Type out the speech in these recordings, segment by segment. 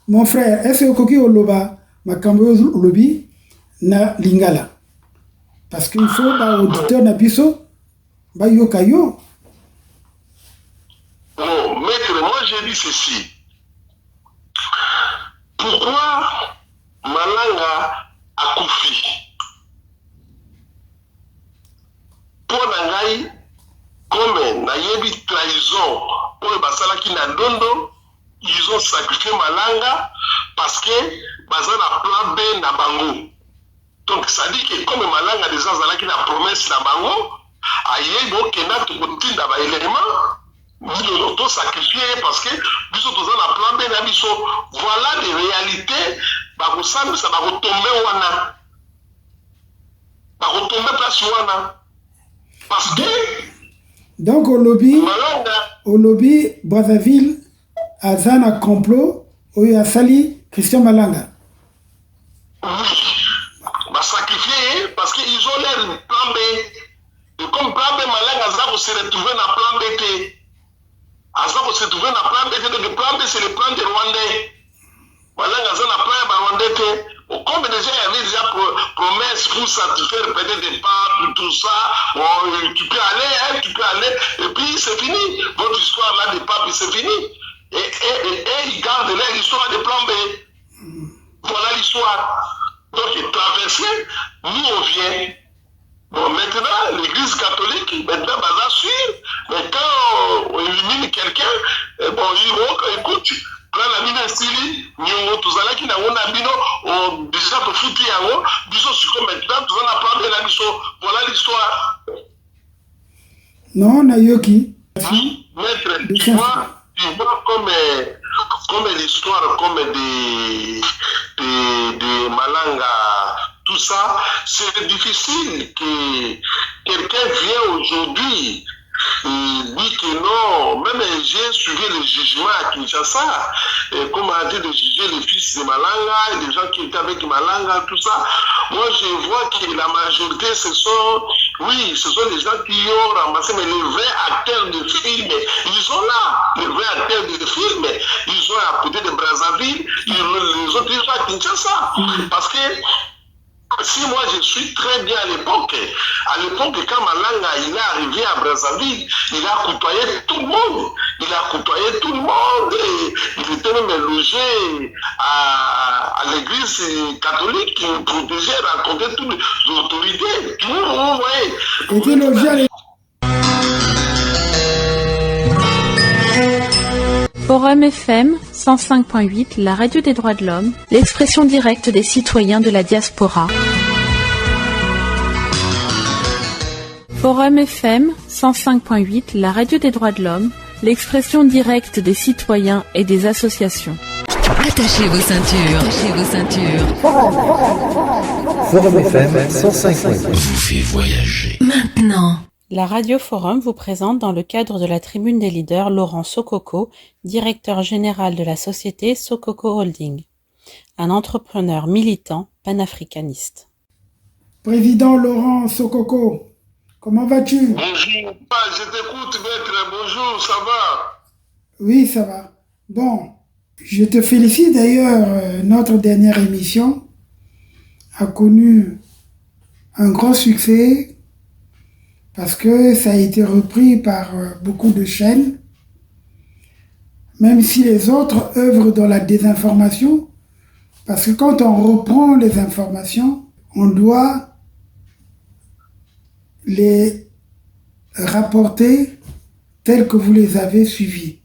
Mon frère, est-ce que Koki Oloba, Makambo Olobi, na Lingala? Parce qu'il faut, bah, auditeur na biso, bah, yokayo. Non, maître, moi j'ai dit ceci. Pourquoi Malanga a Koufi? Pour Nangaï, comme Nayebi trahison, pour le Basalaki Nadondo, ils ont sacrifié Malanga parce que Bazan a plan B na Bango. Donc ça dit que comme Malanga des gens qui la promesse na Bango, aïe, donc Kena tout continue d'avoir élément, nous l'auto sacrifié parce que nous sommes dans la plan B na biso. Voilà des réalités, Bagosam, ça va retomber wana. Va retomber place wana. Parce que donc au lobby Brazzaville Azan a complot où a sali Christian Malanga. Oui, va sacrifier parce qu'ils ont l'air plan B. Et comme plan B Malanga Azan se retrouver dans plan B. Azan se retrouver dans plan B. Donc le plan B c'est le plan des Rwandais. Malanga Azan a plan de Rwandais. Comme déjà il y avait déjà promesse pour satisfaire peut-être des papes, tout ça, bon, tu peux aller, hein, tu peux aller, et puis c'est fini. Votre histoire là des papes, c'est fini. Et ils gardent là l'histoire des plans B. Voilà l'histoire. Donc il traversé, nous on vient. Bon, maintenant, l'église catholique, maintenant, bah, sûr, mais quand on élimine quelqu'un, bon, écoute, prends la mine style, nous, tous allons qui n'ont pas bino, on déjà te foutu à eux, bisous sur maintenant, tous allons apprendre la mission. Voilà l'histoire. Non, Nayoki. Oui, maître, tu vois comme l'histoire, comme de Malanga, tout ça, c'est difficile que quelqu'un vienne aujourd'hui et dit que non, même j'ai suivi le jugement à Kinshasa, et comme on a dit de juger les fils de Malanga, les gens qui étaient avec Malanga, tout ça. Moi, je vois que la majorité, ce sont les gens qui ont ramassé, mais les vrais acteurs de film, ils sont là. Les vrais acteurs de film, ils sont à côté de Brazzaville, les autres, ils sont à Kinshasa. Parce que si moi je suis très bien à l'époque quand Malanga il est arrivé à Brazzaville, il a côtoyé tout le monde. Et il était même logé à l'église catholique qui protégeait, racontait toutes les autorités. Tout le monde, vous voyez. Il était logé à l'église. Forum FM 105.8, la radio des droits de l'homme, l'expression directe des citoyens de la diaspora. Forum FM 105.8, la radio des droits de l'homme, l'expression directe des citoyens et des associations. Attachez vos ceintures. Forum FM 105.8 vous fait voyager. Maintenant. La Radio Forum vous présente dans le cadre de la Tribune des leaders Laurent Sokoko, directeur général de la société Sokoko Holding, un entrepreneur militant panafricaniste. Président Laurent Sokoko, comment vas-tu? Bonjour, je t'écoute maître, bonjour, ça va? Oui, ça va. Bon, je te félicite d'ailleurs, notre dernière émission a connu un grand succès parce que ça a été repris par beaucoup de chaînes, même si les autres œuvrent dans la désinformation, parce que quand on reprend les informations, on doit les rapporter telles que vous les avez suivies.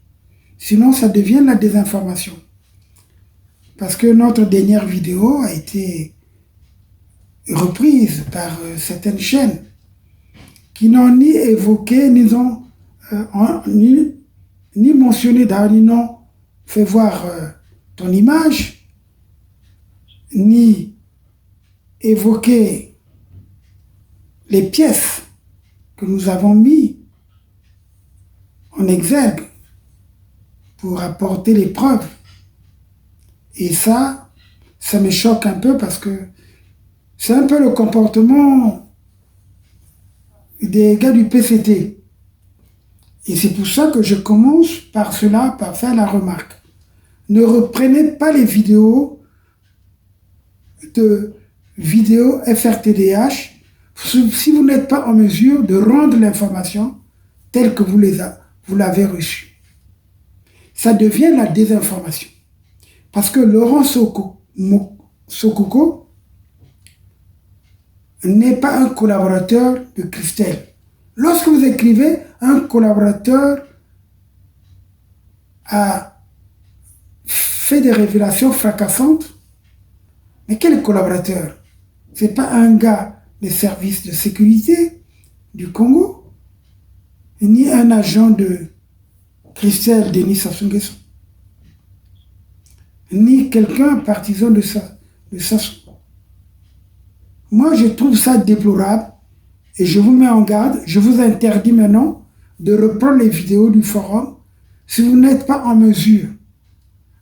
Sinon, ça devient la désinformation. Parce que notre dernière vidéo a été reprise par certaines chaînes qui n'ont ni évoqué, ni mentionné, ni n'ont fait voir ton image, ni évoqué les pièces que nous avons mis en exergue pour apporter les preuves. Et ça me choque un peu parce que c'est un peu le comportement des gars du PCT. Et c'est pour ça que je commence par faire la remarque. ne reprenez pas les vidéos de vidéos FRTDH si vous n'êtes pas en mesure de rendre l'information telle que vous l'avez reçue. Ça devient la désinformation. Parce que Laurent Sokoko n'est pas un collaborateur de Christelle. Lorsque vous écrivez un collaborateur a fait des révélations fracassantes, mais quel collaborateur? Ce n'est pas un gars des services de sécurité du Congo, ni un agent de Christelle Denis Sassou Nguesso, ni quelqu'un partisan de Sassou. Moi, je trouve ça déplorable et je vous mets en garde, je vous interdis maintenant de reprendre les vidéos du forum si vous n'êtes pas en mesure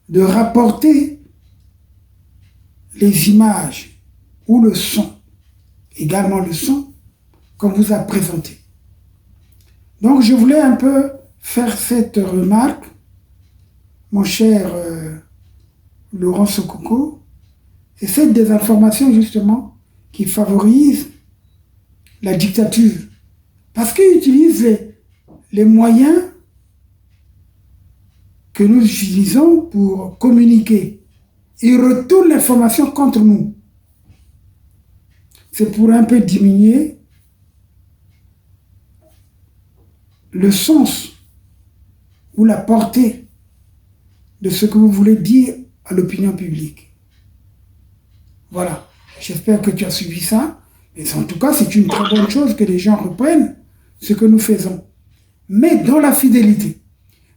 de rapporter les images ou le son, également le son, qu'on vous a présenté. Donc, je voulais un peu faire cette remarque, mon cher Laurent Sokoko, c'est cette désinformation, justement, qui favorise la dictature. Parce qu'ils utilisent les moyens que nous utilisons pour communiquer. Ils retournent l'information contre nous. C'est pour un peu diminuer le sens ou la portée de ce que vous voulez dire à l'opinion publique. Voilà. J'espère que tu as suivi ça. Mais en tout cas, c'est une très bonne chose que les gens reprennent ce que nous faisons. Mais dans la fidélité.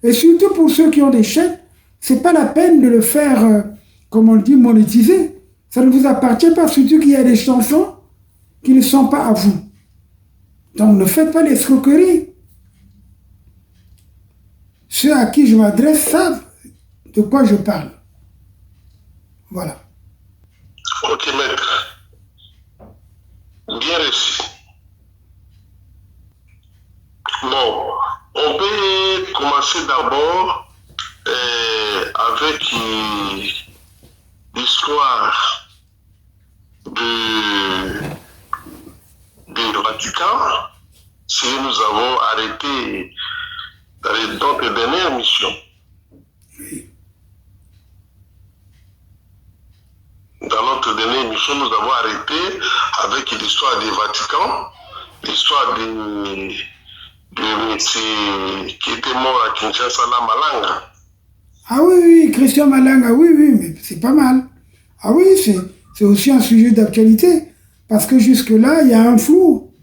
Et surtout pour ceux qui ont des chaînes, c'est pas la peine de le faire, comme on le dit, monétiser. Ça ne vous appartient pas, surtout qu'il y a des chansons qui ne sont pas à vous. Donc ne faites pas l'escroquerie. Ceux à qui je m'adresse savent de quoi je parle. Voilà. Ok, maître. Bien reçu. Bon, on peut commencer d'abord avec l'histoire du Vatican, si nous avons arrêté dans notre dernière mission. Dans notre dernière émission, nous avons arrêté avec l'histoire du Vatican, l'histoire de monsieur qui était mort à Kinshasa, Malanga. Ah oui, Christian Malanga, oui, mais c'est pas mal. Ah oui, c'est aussi un sujet d'actualité, parce que jusque-là, il y a un flou.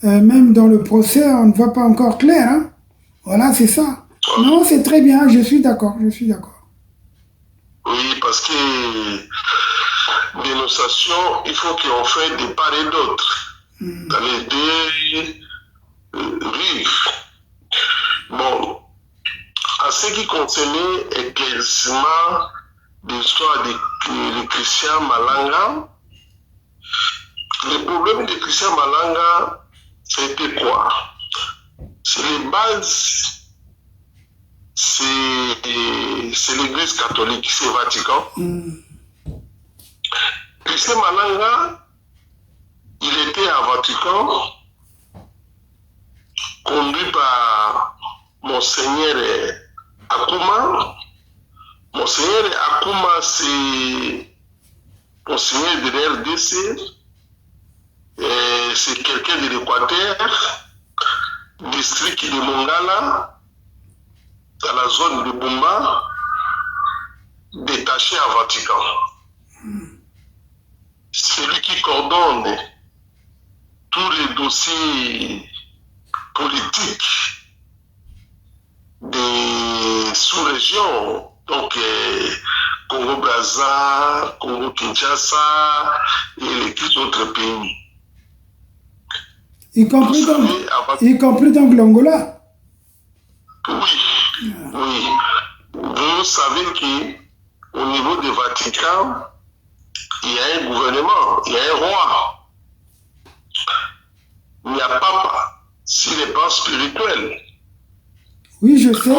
Même dans le procès, on ne voit pas encore clair. Hein? Voilà, c'est ça. Non, c'est très bien, je suis d'accord. Oui, parce que dénonciation, il faut qu'on fasse de part et d'autre. Dans les deux rives. Bon, en ce qui concernait l'éclaircissement de l'histoire de Christian Malanga, le problème de Christian Malanga, c'était quoi? C'est les bases, c'est l'église catholique, c'est le Vatican. Christian Malanga, il était à Vatican, conduit par Monseigneur Akuma. Monseigneur Akuma, c'est Monseigneur de l'RDC. C'est quelqu'un de l'Équateur, district de Mongala, dans la zone de Bumba, détaché à Vatican. C'est lui qui coordonne tous les dossiers politiques des sous-régions, donc Congo-Brazza, Congo-Kinshasa et les 15 autres pays. Y compris donc l'Angola. Oui. Vous savez qu'au niveau du Vatican, il y a un gouvernement, il y a un roi. Il n'y a pas, s'il n'est pas spirituel. Oui, je sais.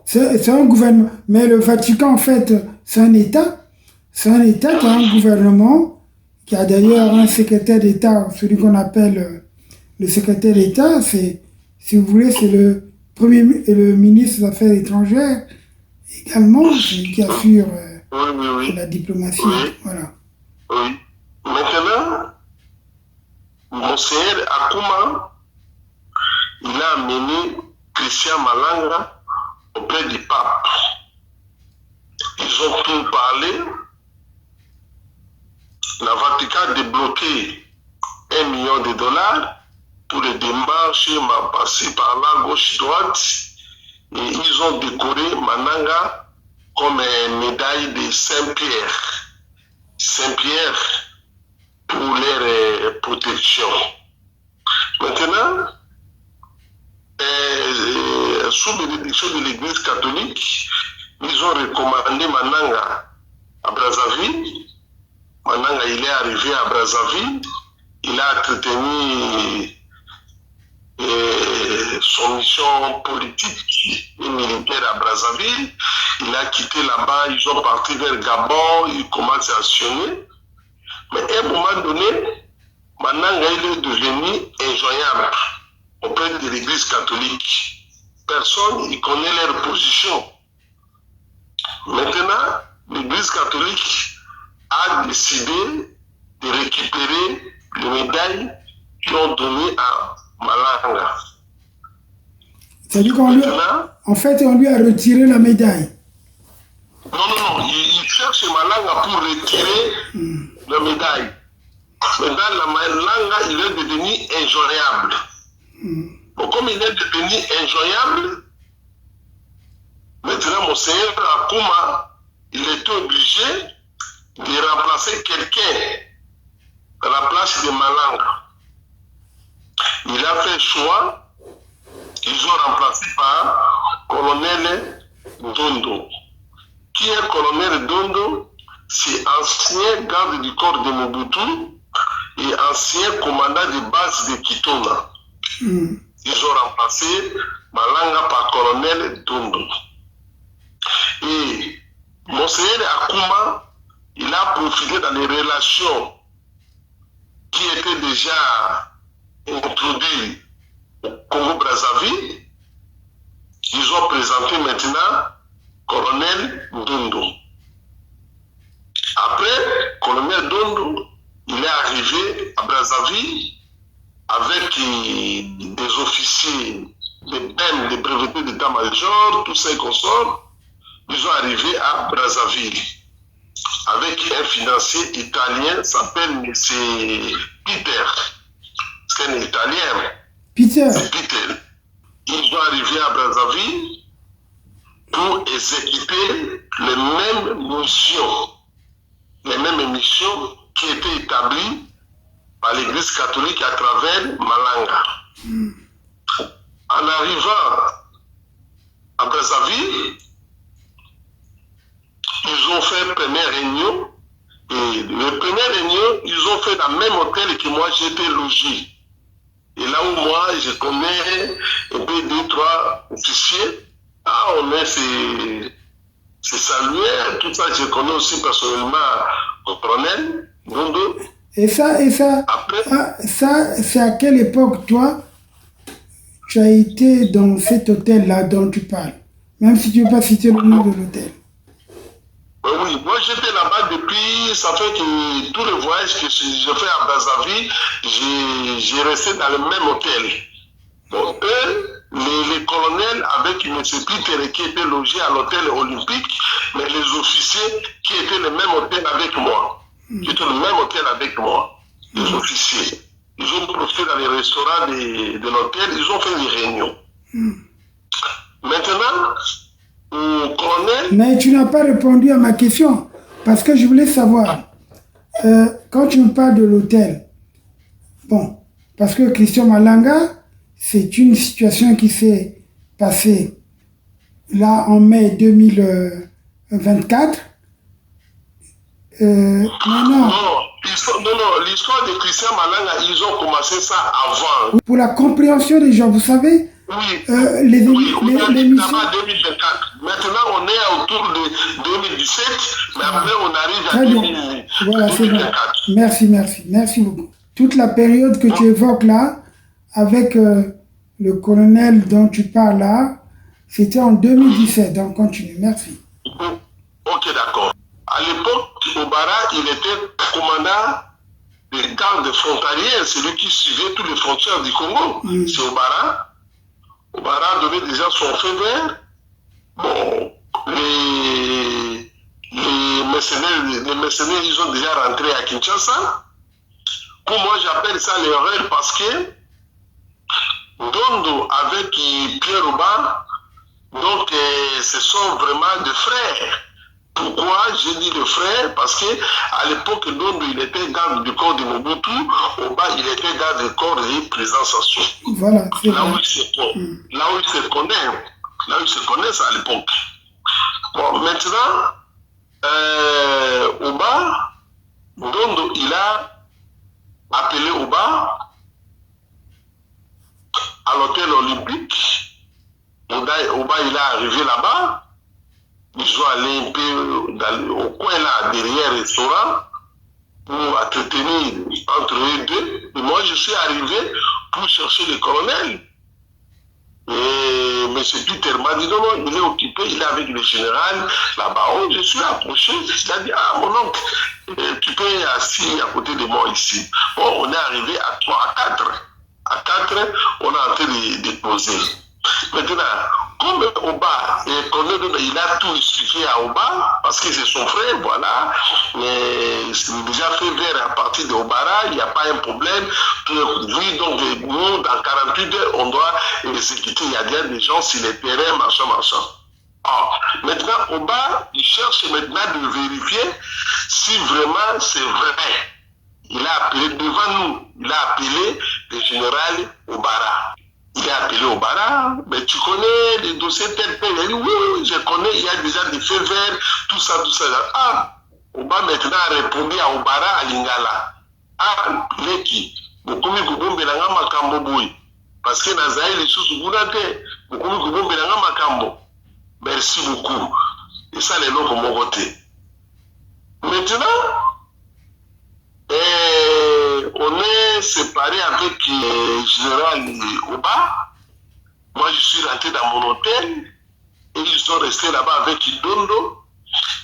C'est un gouvernement. Mais le Vatican, en fait, c'est un État. C'est un État qui a un gouvernement, qui a d'ailleurs un secrétaire d'État, celui qu'on appelle le secrétaire d'État. C'est, si vous voulez, c'est le le ministre des Affaires étrangères également, qui assure la diplomatie. Oui. Voilà. Oui. Maintenant, Monseigneur Akuma, il a amené Christian Malanga auprès du pape. Ils ont tout parlé. Le Vatican a débloqué $1 million pour les démarches, m'a passé par là, gauche-droite. Et ils ont décoré Malanga comme une médaille de Saint-Pierre. Saint-Pierre pour leur protection. Maintenant, sous bénédiction de l'Église catholique, ils ont recommandé Malanga à Brazzaville. Malanga, il est arrivé à Brazzaville. Il a entretenu son mission politique et militaire à Brazzaville. Il a quitté là-bas, ils ont parti vers Gabon, ils commencent à actionner. Mais à un moment donné, Malanga il est devenu injoignable auprès de l'Église catholique. Personne ne connaît leur position. Maintenant, l'Église catholique a décidé de récupérer les médailles qu'ils ont données à Malanga. C'est-à-dire qu'en en fait, on lui a retiré la médaille. Non, il cherche Malanga pour retirer la médaille. Maintenant, la Malanga, il est devenu injoignable. Bon, comme il est devenu injoignable, maintenant, Monseigneur Akuma, il est obligé de remplacer quelqu'un à la place de Malanga. Il a fait choix. Ils ont remplacé par colonel Dondo. Qui est colonel Dondo? C'est ancien garde du corps de Mobutu et ancien commandant de base de Kitona. Ils ont remplacé Malanga par colonel Dondo. Et Monseigneur Akuma, il a profité dans les relations qui étaient déjà introduites au Congo-Brazzaville. Ils ont présenté maintenant colonel Dondo. Après, colonel Dondo, il est arrivé à Brazzaville avec des officiers, des BEM, des brevetés d'état-major, tous ces consorts. Ils sont arrivés à Brazzaville avec un financier italien, s'appelle M. Peter. C'est un Italien. Peter. C'est Peter. Ils sont arrivés à Brazzaville pour exécuter les mêmes missions qui étaient établies par l'Église catholique à travers Malanga. En arrivant à Brazzaville, ils ont fait une première réunion. Et la première réunion, ils ont fait dans le même hôtel que moi j'étais logé. Et là où moi, je connais un peu 2-3 officiers. On est c'est salué, tout ça, je connais aussi personnellement le colonel Dondo. Et ça, après, ça c'est à quelle époque, toi, tu as été dans cet hôtel-là dont tu parles? Même si tu ne veux pas citer le nom de l'hôtel. Oui, moi j'étais là-bas depuis, ça fait que tous les voyages que je fais à Brazzaville, j'ai resté dans le même hôtel. Donc eux, les colonels avec M. Peter qui étaient logés à l'hôtel olympique, mais les officiers qui étaient le même hôtel avec moi, qui étaient le même hôtel avec moi, les officiers. Ils ont profité dans les restaurants de l'hôtel, ils ont fait des réunions. Maintenant, au colonel... Mais tu n'as pas répondu à ma question, parce que je voulais savoir, quand tu me parles de l'hôtel, bon, parce que Christian Malanga, c'est une situation qui s'est passée là en mai 2024. Non, l'histoire de Christian Malanga, ils ont commencé ça avant. Pour la compréhension des gens, vous savez, Oui, les, oui, on a dit l'émission. d'abord 2024. Maintenant, on est autour de 2017, mais après, on arrive à Très bien. Voilà, c'est bon. 2024. Merci beaucoup. Toute la période que tu évoques là, avec le colonel dont tu parles là, c'était en 2017. Donc, continue. Merci. Ok, d'accord. À l'époque, Obara, il était commandant des gardes frontaliers, celui qui suivait tous les frontières du Congo. C'est Obara. Obara donnait déjà son feu vert. Bon, les mercenaires, ils ont déjà rentré à Kinshasa. Pour moi, j'appelle ça l'erreur parce que Dondo avec Pierre Oba, donc ce sont vraiment des frères. Pourquoi je dis le frère? Parce que à l'époque, Dondo, il était garde du corps de Mobutu, Oba, il était garde du corps des présidents sociaux. Voilà, c'est là où vrai. ils se connaissent à l'époque. Bon, maintenant, Oba, Dondo, il a appelé Oba à l'hôtel olympique. Oba, il est arrivé là-bas. Ils sont allés un peu au coin là, derrière le restaurant, pour entretenir entre eux deux. Et moi, je suis arrivé pour chercher le colonel. Et M. Peter m'a dit non, il est occupé, il est avec le général là-bas. Oh, je suis approché, il a dit, ah mon oncle, tu peux être assis à côté de moi ici. Bon, on est arrivé à 3, à 4. À 4, on a en train de poser. Maintenant, comme Oba, il a tout expliqué à Oba, parce que c'est son frère, voilà, mais c'est déjà fait vers à partir de Obara, il n'y a pas un problème. Oui, donc nous, dans 48 heures, on doit exécuter, il y a bien des gens sur les terrains, machin. Alors, maintenant, Oba, il cherche maintenant de vérifier si vraiment c'est vrai. Il a appelé devant nous, il a appelé le général Obara. Il a appelé Obara, mais tu connais les dossiers tel tel. Il a dit oui, je connais, il y a déjà des faits verts, tout ça. Ah, Oba maintenant a répondu à Obara à Lingala. Ah, Leki, Bokumi Kubombe Nanga Makambo Boy. Parce que Nazaï, les choses Bounate, Bokumi Kubombe Nanga Makambo. Merci beaucoup. Et ça, les noms pour mon côté. Maintenant, on est séparé avec le général Oba. Moi, je suis rentré dans mon hôtel et ils sont restés là-bas avec Dondo.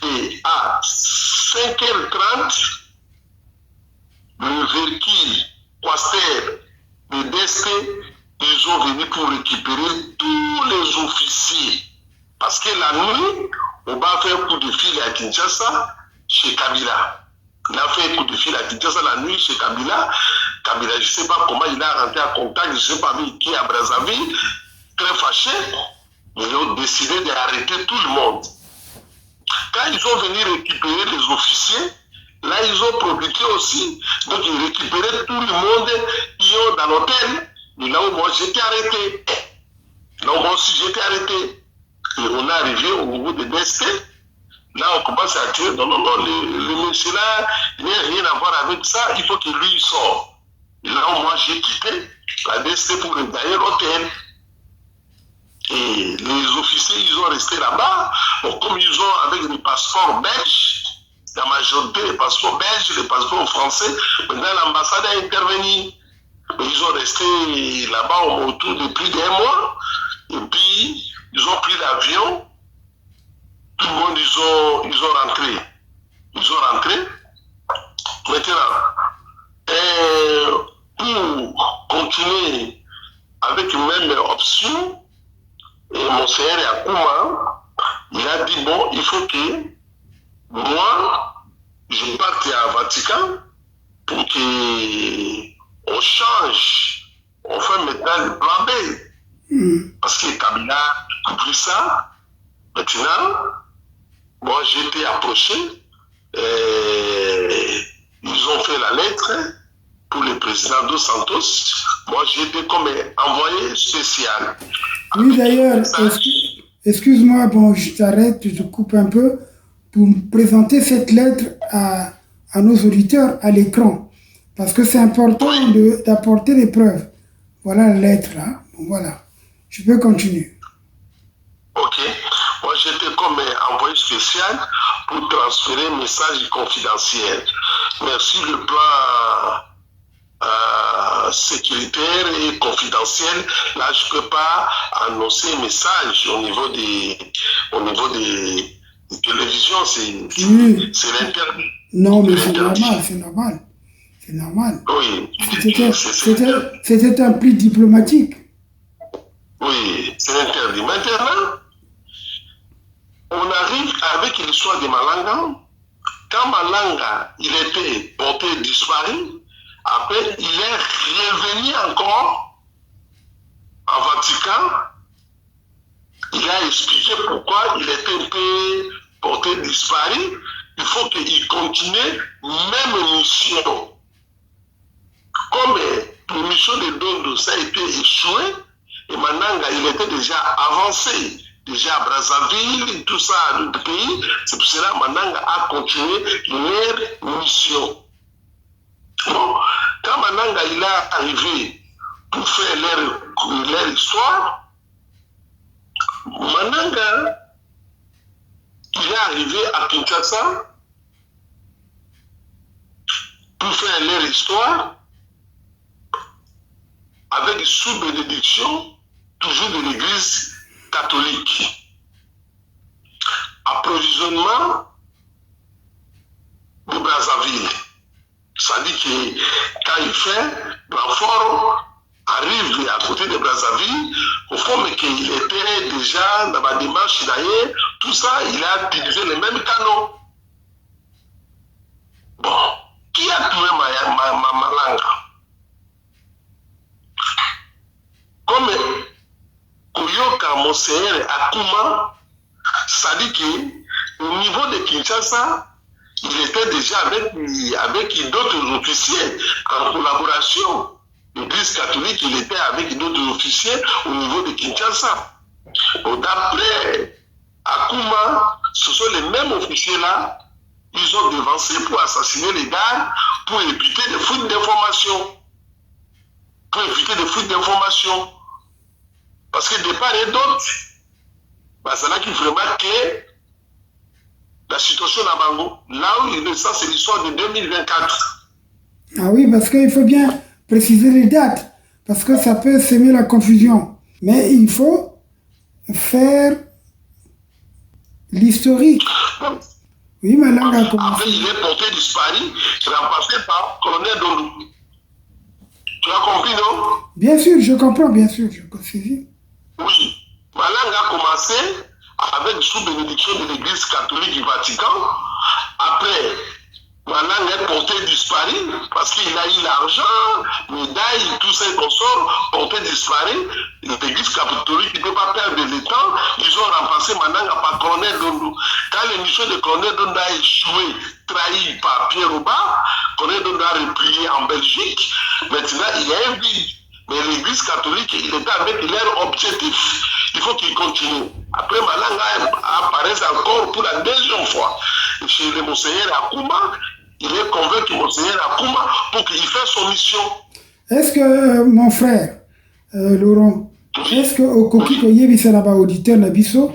Et à 5h30, le véhicule Quaster de DST, ils sont venus pour récupérer tous les officiers. Parce que la nuit, Oba a fait un coup de fil à Kinshasa, chez Kabila. Il a fait un coup de fil à Kinshasa la nuit chez Kabila. Kabila, je ne sais pas comment il a rentré en contact, je ne sais pas avec qui à Brazzaville, très fâché. Ils ont décidé d'arrêter tout le monde. Quand ils sont venus récupérer les officiers, là ils ont profité aussi. Donc ils récupéraient tout le monde qui est dans l'hôtel. Et là où moi j'étais arrêté. Là où moi aussi j'étais arrêté. Et on est arrivé au niveau de DST. Là, on commence à dire, non, le monsieur là, il n'a rien à voir avec ça, il faut que lui sorte. Et là, moi, j'ai quitté la DST pour regagner l'hôtel. Et les officiers, ils ont resté là-bas. Bon, comme ils ont avec les passeports belges, la majorité des passeports belges, les passeports français, maintenant l'ambassade a intervenu. Ils ont resté là-bas autour de plus d'un mois. Et puis, ils ont pris l'avion. Tout le monde, ils ont rentré. Ils ont rentré. Maintenant, pour continuer avec une même option, Monseigneur Yakouma, il a dit, bon, il faut que moi, je parte à Vatican pour qu'on change. On fait maintenant le plan B. Parce que Kabila a compris ça. Maintenant, moi, j'ai été approché. Ils ont fait la lettre pour le président Dos Santos. Moi, j'ai été comme envoyé spécial. Oui, d'ailleurs, excuse-moi, bon, je t'arrête, je te coupe un peu pour me présenter cette lettre à nos auditeurs à l'écran. Parce que c'est important d'apporter les preuves. Voilà la lettre, là. Bon, voilà. Je peux continuer. Ok. Moi, j'étais comme envoyé spécial pour transférer un message confidentiel. Merci le plan sécuritaire et confidentiel. Là, je ne peux pas annoncer un message au niveau des télévisions. Oui. C'est l'interdit. Non, mais c'est normal, c'est normal. C'est normal. Oui. C'était un pli diplomatique. Oui, c'est interdit. Maintenant, on arrive avec l'histoire de Malanga. Quand Malanga, il était porté disparu, après, il est revenu encore en Vatican. Il a expliqué pourquoi il était un peu porté disparu. Il faut qu'il continue même mission. Comme la mission de Dondo, ça a été échoué, et Malanga, il était déjà avancé. Déjà à Brazzaville, tout ça, le pays. C'est pour cela que Malanga a continué leur mission. Bon, quand Malanga il est arrivé pour faire leur histoire, Malanga il est arrivé à Kinshasa pour faire leur histoire avec sous bénédiction toujours de l'église catholique. Approvisionnement de Brazzaville. Ça dit que quand il fait, l'enfant arrive à côté de Brazzaville, au fond, mais qu'il était déjà dans la démarche d'ailleurs, tout ça, il a utilisé les mêmes canaux. Bon, qui a trouvé Malanga? Comme Koyoka Monseigneur Akuma, ça dit qu'au niveau de Kinshasa, il était déjà avec d'autres officiers en collaboration. L'Église catholique, il était avec d'autres officiers au niveau de Kinshasa. D'après Akuma, ce sont les mêmes officiers-là, ils ont devancé pour assassiner les gars, pour éviter des fuites d'informations. Parce que de part et d'autre, c'est là qu'il faut remarquer la situation à Bango. Là où ça, c'est l'histoire de 2024. Ah oui, parce qu'il faut bien préciser les dates, parce que ça peut semer la confusion. Mais il faut faire l'historique. Oui, Malanga a commencé. Après, il est porté disparu, remplacé par colonel Dondou. Tu as compris, non? Bien sûr, je comprends, bien sûr, je confie. Oui. Malanga a commencé avec sous bénédiction de l'église catholique du Vatican. Après, Malanga est porté disparu parce qu'il a eu l'argent, médailles, tout ça consorts, porté disparu. L'église catholique ne peut pas perdre le temps. Ils ont remplacé Malanga par colonel Dondou. Quand l'émission de colonel Dondou a échoué, trahi par Pierre Rouba, colonel Dondou a replié en Belgique. Maintenant, il y a un vide. Mais l'église catholique, il était avec leur objectif. Il faut qu'il continue. Après, Malanga apparaît encore pour la deuxième fois. Chez le Monseigneur Akuma, il est convaincu Monseigneur Akuma pour qu'il fasse son mission. Est-ce que, mon frère, Laurent, est-ce que au Koki Koyebisa na ba auditeur na biso,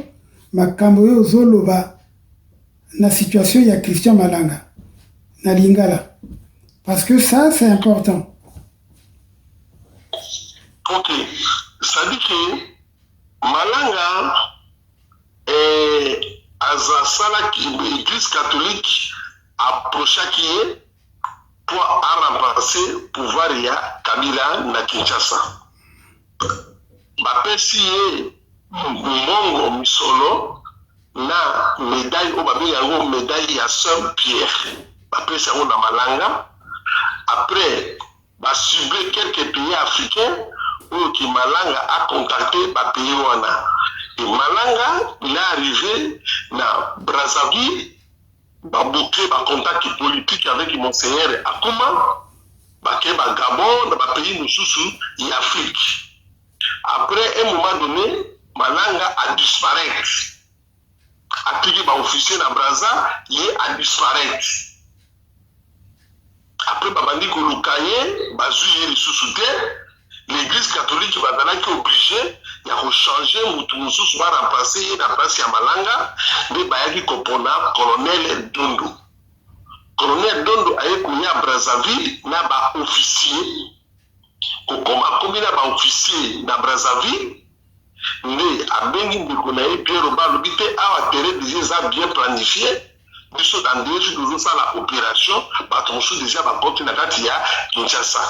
makambo yo zoloba na situation ya Christian Malanga, na Lingala? Parce que ça, c'est important. Ok. Ça dit que Malanga est à l'église catholique approcha qui est pour remplacer le pouvoir de Kabila na Kinshasa. Bapesi Mbongo Misolo na médaille au babi yango médaille ya Saint-Pierre. Bapesi yango na Malanga. Après, ciblé quelques pays africains où Malanga a contacté les pays wana. Et Malanga, il est arrivé à Brazzaville, il a bouclé un contact politique avec Monseigneur Akuma, il a Gabon, dans les pays de l'Afrique. Après un moment donné, Malanga a disparu. Appliqué par officier à Brazza, il a disparu. Après, Babandi Kolukaye, l'église catholique est obligée ya kochange mutu mosusu baremplace ye na place ya Malanga nde bayaki kopona colonel Dondo. Colonel Dondo aye koya Brazzaville na baofficier kokoma komi na baofficier na Brazzaville nde abengi ndeko na ye Pierre Roba alobi te awa tere déjà eza bien planifié biso dans 2 jours tozosala opération bato mosusu déjà bakoti na kati ya Kinshasa.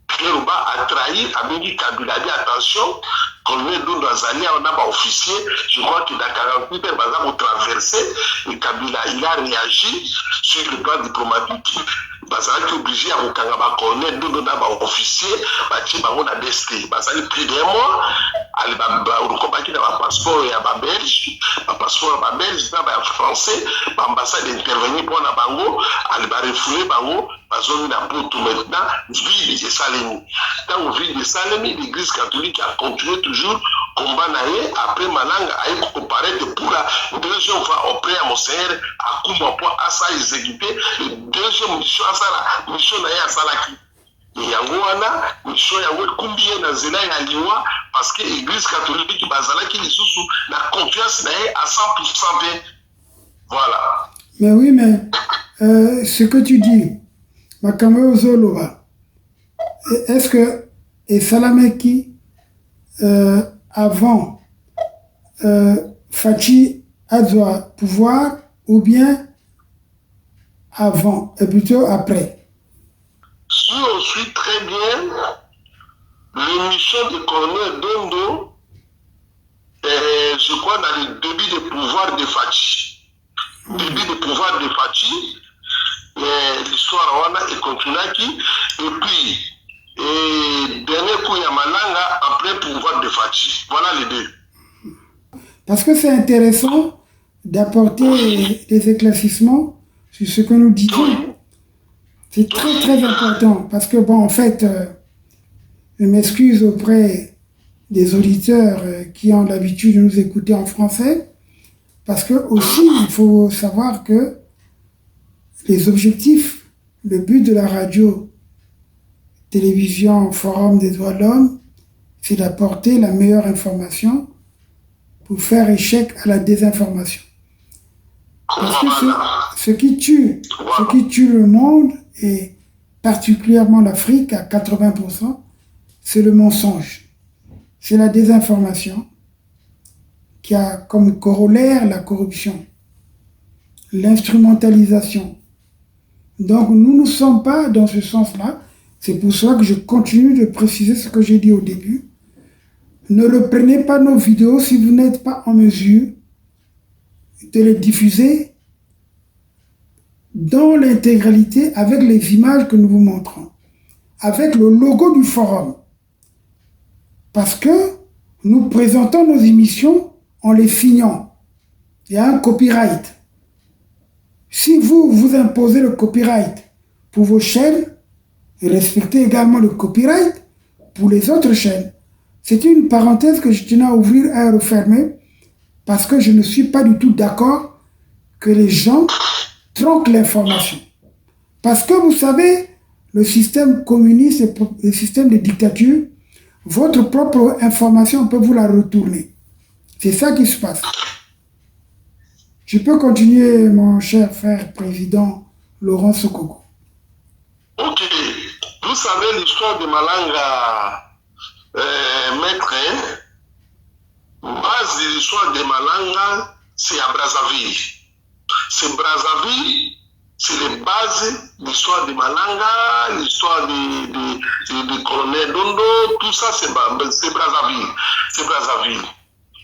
Pierre Roba a trahi abengi Kabila dit attention colonel Dondo azali awa na baofficier je crois que dans 48 heures baza kotraverser et Kabila il a réagi sur le plan diplomatique bazalaki obligé ya kokanga bacolonel Dondo na baofficier batie bango na DST bazali plus d'un mois ali bakobaki na bapasseport ya babelge bapasseport ya babelge na bafrançais baambassade intervenir mpo na bango ali barefoule bango bazongi na poto maintenant vide esalemi ntango vide esalemi l'église catholique a continué toujours combat na ye après Malanga aye koparaître pour la deuxième fois auprès ya monseigneur akuma mpo asa exécuté le deuxième mission asala mission na ye asalaki yango wana mission yango ekumbi ye na nzela ya liwa parce que église catholique bazalaki lisusu na confiance na ye à 100% pe voilà. Mais oui, mais ce que tu dis makambo ozoloba est-ce que esalamaki avant Fachi azwa pouvoir ou bien avant et plutôt après? Si on suit très bien l'émission du colonel Dondo, je crois dans le début de pouvoir de Fachi. Début de pouvoir de Fachi, l'histoire wana est continuée et puis dernier coup ya Malanga en plein pouvoir de Fachi. Voilà les deux. Parce que c'est intéressant d'apporter des éclaircissements sur ce que nous disons. C'est très très important parce que bon en fait, je m'excuse auprès des auditeurs qui ont l'habitude de nous écouter en français parce que aussi il faut savoir que les objectifs, le but de la radio, télévision, forum des droits de l'homme, c'est d'apporter la meilleure information pour faire échec à la désinformation. Parce que ce qui tue le monde, et particulièrement l'Afrique à 80%, c'est le mensonge. C'est la désinformation qui a comme corollaire la corruption, l'instrumentalisation. Donc nous ne sommes pas dans ce sens-là. C'est pour ça que je continue de préciser ce que j'ai dit au début. Ne reprenez pas nos vidéos si vous n'êtes pas en mesure de les diffuser dans l'intégralité avec les images que nous vous montrons, avec le logo du forum. Parce que nous présentons nos émissions en les signant. Il y a un copyright. Si vous imposez le copyright pour vos chaînes, respectez également le copyright pour les autres chaînes. C'est une parenthèse que je tenais à ouvrir et à refermer parce que je ne suis pas du tout d'accord que les gens tronquent l'information. Parce que vous savez, le système communiste et le système de dictature, votre propre information, on peut vous la retourner. C'est ça qui se passe. Je peux continuer, mon cher frère président Laurent Sokoko. Ok. Vous savez l'histoire de Malanga, maître, base de l'histoire de Malanga, c'est à Brazzaville. C'est Brazzaville, c'est les bases de l'histoire de Malanga, l'histoire de colonel Dondo, tout ça c'est Brazzaville. C'est Brazzaville.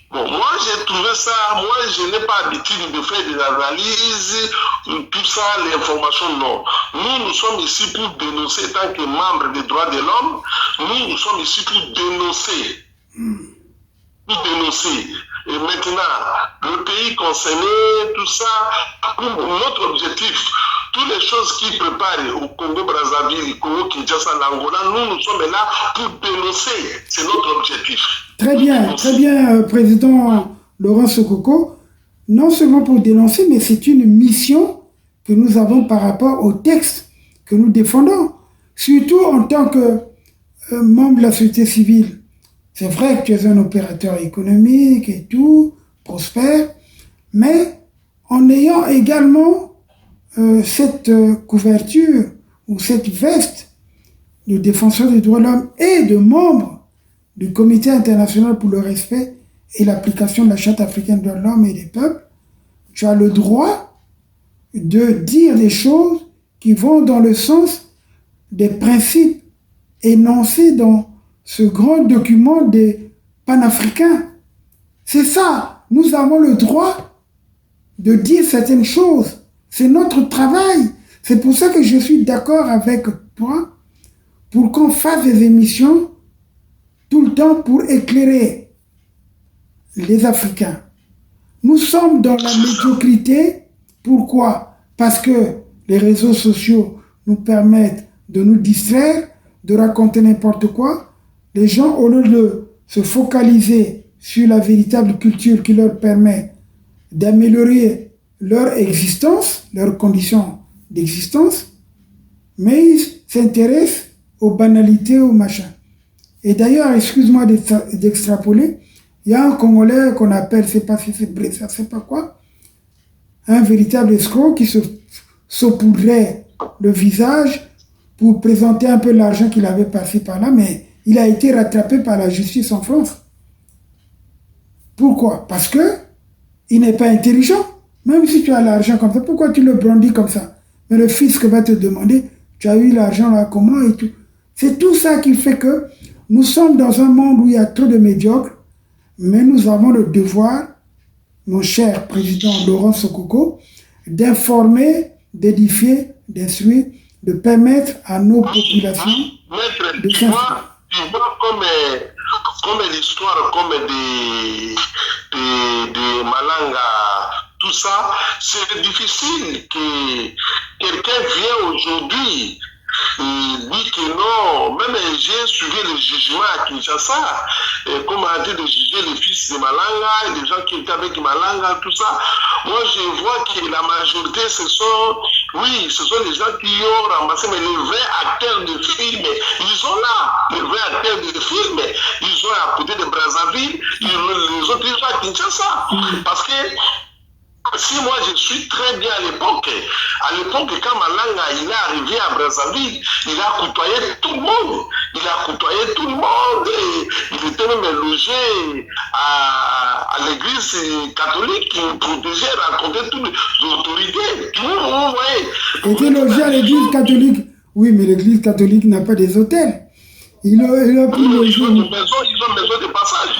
Bon, moi j'ai trouvé ça, moi je n'ai pas l'habitude de faire des analyses, tout ça, l'information, non. Nous sommes ici pour dénoncer, tant que membres des droits de l'homme, nous sommes ici pour dénoncer. Pour dénoncer. Et maintenant, le pays concerné, tout ça, pour notre objectif, toutes les choses qui préparent au Congo-Brazzaville, au Congo-Kinshasa, l'Angola, nous sommes là pour dénoncer. C'est notre objectif. Très bien, Président Laurent Sokoko. Non seulement pour dénoncer, mais c'est une mission que nous avons par rapport au texte que nous défendons. Surtout en tant que membre de la société civile. C'est vrai que tu es un opérateur économique et tout, prospère, mais en ayant également cette couverture ou cette veste de défenseur des droits de l'homme et de membre du Comité international pour le respect et l'application de la Charte africaine des droits de l'homme et des peuples, tu as le droit de dire des choses qui vont dans le sens des principes énoncés dans ce grand document des panafricains. C'est ça, nous avons le droit de dire certaines choses. C'est notre travail. C'est pour ça que je suis d'accord avec toi pour qu'on fasse des émissions tout le temps pour éclairer les Africains. Nous sommes dans la médiocrité. Pourquoi? Parce que les réseaux sociaux nous permettent de nous distraire, de raconter n'importe quoi. Les gens, au lieu de se focaliser sur la véritable culture qui leur permet d'améliorer leur existence, leurs conditions d'existence, mais ils s'intéressent aux banalités, aux machins. Et d'ailleurs, excuse-moi d'extrapoler, il y a un Congolais qu'on appelle, je ne sais pas si c'est Bressa, je ne sais pas quoi, un véritable escroc qui se saupoudrait le visage pour présenter un peu l'argent qu'il avait passé par là, mais il a été rattrapé par la justice en France. Pourquoi? Parce que il n'est pas intelligent. Même si tu as l'argent comme ça, pourquoi tu le brandis comme ça? Mais le fisc va te demander, tu as eu l'argent là, comment et tout. C'est tout ça qui fait que nous sommes dans un monde où il y a trop de médiocres, mais nous avons le devoir, mon cher président Laurent Sokoko, d'informer, d'édifier, d'instruire, de permettre à nos populations de s'informer. Tu vois comme l'histoire, comme de Malanga, tout ça, c'est difficile que quelqu'un vienne aujourd'hui dit que non, même j'ai suivi le jugement à Kinshasa, comme on a dit de juger les fils de Malanga, les gens qui étaient avec Malanga, tout ça. Moi, je vois que la majorité, ce sont les gens qui ont ramassé, mais les vrais acteurs de film, ils sont là. Les vrais acteurs de film, ils sont à côté de Brazzaville, les autres, ils sont à Kinshasa. Parce que si moi je suis très bien à l'époque quand Malanga il est arrivé à Brazzaville, il a côtoyé tout le monde. Et il était même logé à l'église catholique qui nous protégeait, racontait toutes les autorités. Tout le monde, vous voyez. Il était logé à l'église catholique. Oui, mais l'église catholique n'a pas des hôtels. Il a pu loger. Ils ont besoin de passage.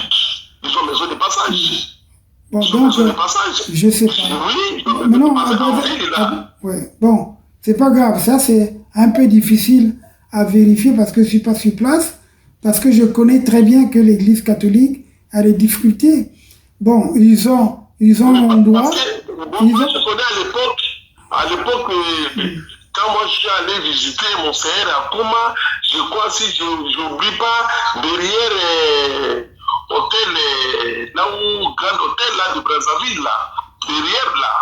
Bon, donc, je sais pas. Oui, maintenant, ouais, bon, c'est pas grave. Ça, c'est un peu difficile à vérifier parce que je suis pas sur place, parce que je connais très bien que l'Église catholique a des difficultés. Bon, ils ont un droit. Moi, je connais à l'époque, quand moi je suis allé visiter mon CR à Kouma, je crois, si je n'oublie pas, derrière hôtel, là où grand hôtel là de Brazzaville là, derrière là.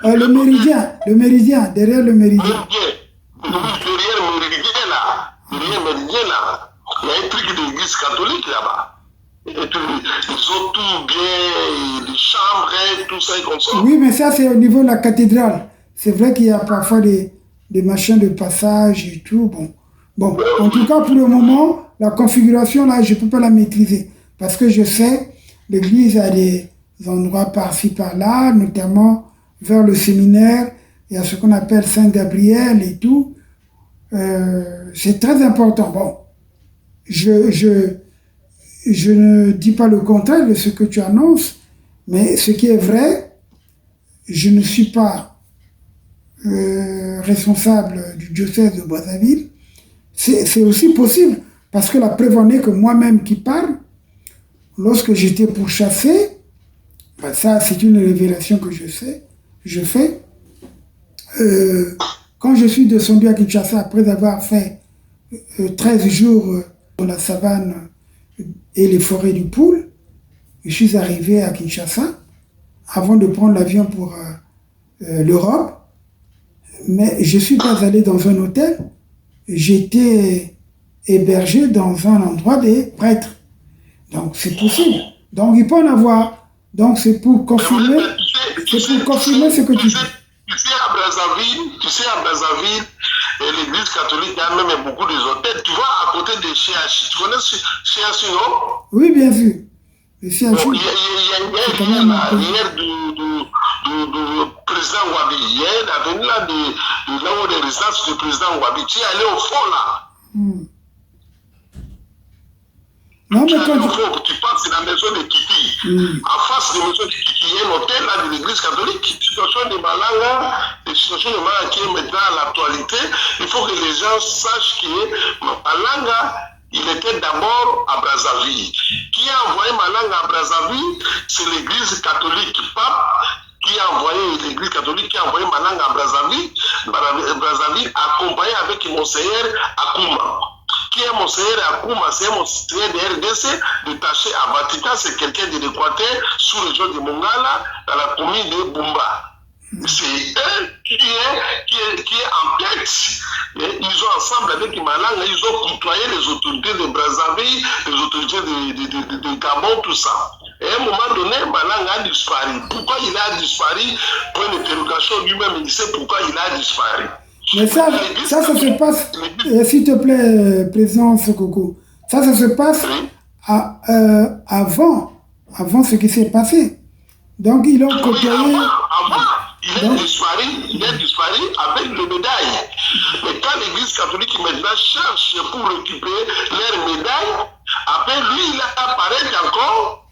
Le Méridien, derrière le Méridien. Derrière le Méridien là, il y a un truc d'église catholique là-bas. Ils ont tout bien, des chambres, tout ça comme ça. Oui, mais ça c'est au niveau de la cathédrale. C'est vrai qu'il y a parfois des machins de passage et tout, Bon, en tout cas, pour le moment, la configuration, là, je ne peux pas la maîtriser. Parce que je sais, l'église a des endroits par-ci, par-là, notamment vers le séminaire, il y a ce qu'on appelle Saint-Gabriel et tout. C'est très important. Bon, je ne dis pas le contraire de ce que tu annonces, mais ce qui est vrai, je ne suis pas responsable du diocèse de Brazzaville. C'est aussi possible, parce que la preuve en est que moi-même qui parle, lorsque j'étais pourchassé, ça c'est une révélation que je fais, quand je suis descendu à Kinshasa après avoir fait 13 jours dans la savane et les forêts du Poul, je suis arrivé à Kinshasa avant de prendre l'avion pour l'Europe, mais je ne suis pas allé dans un hôtel. J'étais hébergés dans un endroit des prêtres. Donc c'est possible. Donc il peut en avoir. Donc c'est pour confirmer, ce que tu dis. Tu sais, à Brazzaville, l'église catholique a même beaucoup de hôtels. Tu vois, à côté de CHU. Tu connais CHU, non? Oui, bien sûr. Le CHU. Bon, il y a hier du président Wabi. Il y a la venue là de là où les résidences du président Wabi. Tu es allé au fond là. Non, mais tu passes dans la maison de Kiki. En face de la maison de Kiki, il y a un hôtel là, de l'église catholique. Situation de Malanga, les situations de Malanga qui est maintenant à l'actualité. Il faut que les gens sachent que Malanga, il était d'abord à Brazzaville. Qui a envoyé Malanga à Brazzaville? C'est l'église catholique pape qui a envoyé l'église catholique, qui a envoyé Malanga à Brazzaville, accompagné avec Monseigneur Akuma. Qui est Monseigneur Akuma, c'est Monseigneur de RDC, détaché à Vatican, c'est quelqu'un de l'Équateur, sous région de Mongala, dans la commune de Bumba. C'est eux qui est en tête. Et ils ont ensemble avec Malanga, ils ont côtoyé les autorités de Brazzaville, les autorités de Gabon, tout ça. Et à un moment donné, Malanga a disparu. Pourquoi il a disparu? Pour une interrogation lui-même, il sait pourquoi il a disparu. Mais ça se passe, s'il te plaît, président Sokoko, ça se passe avant ce qui s'est passé. Donc, ils ont côtoyé... Avant, il est disparu avec le médaille. Mais quand l'église catholique maintenant cherche pour récupérer leurs médailles, après lui, il apparaît encore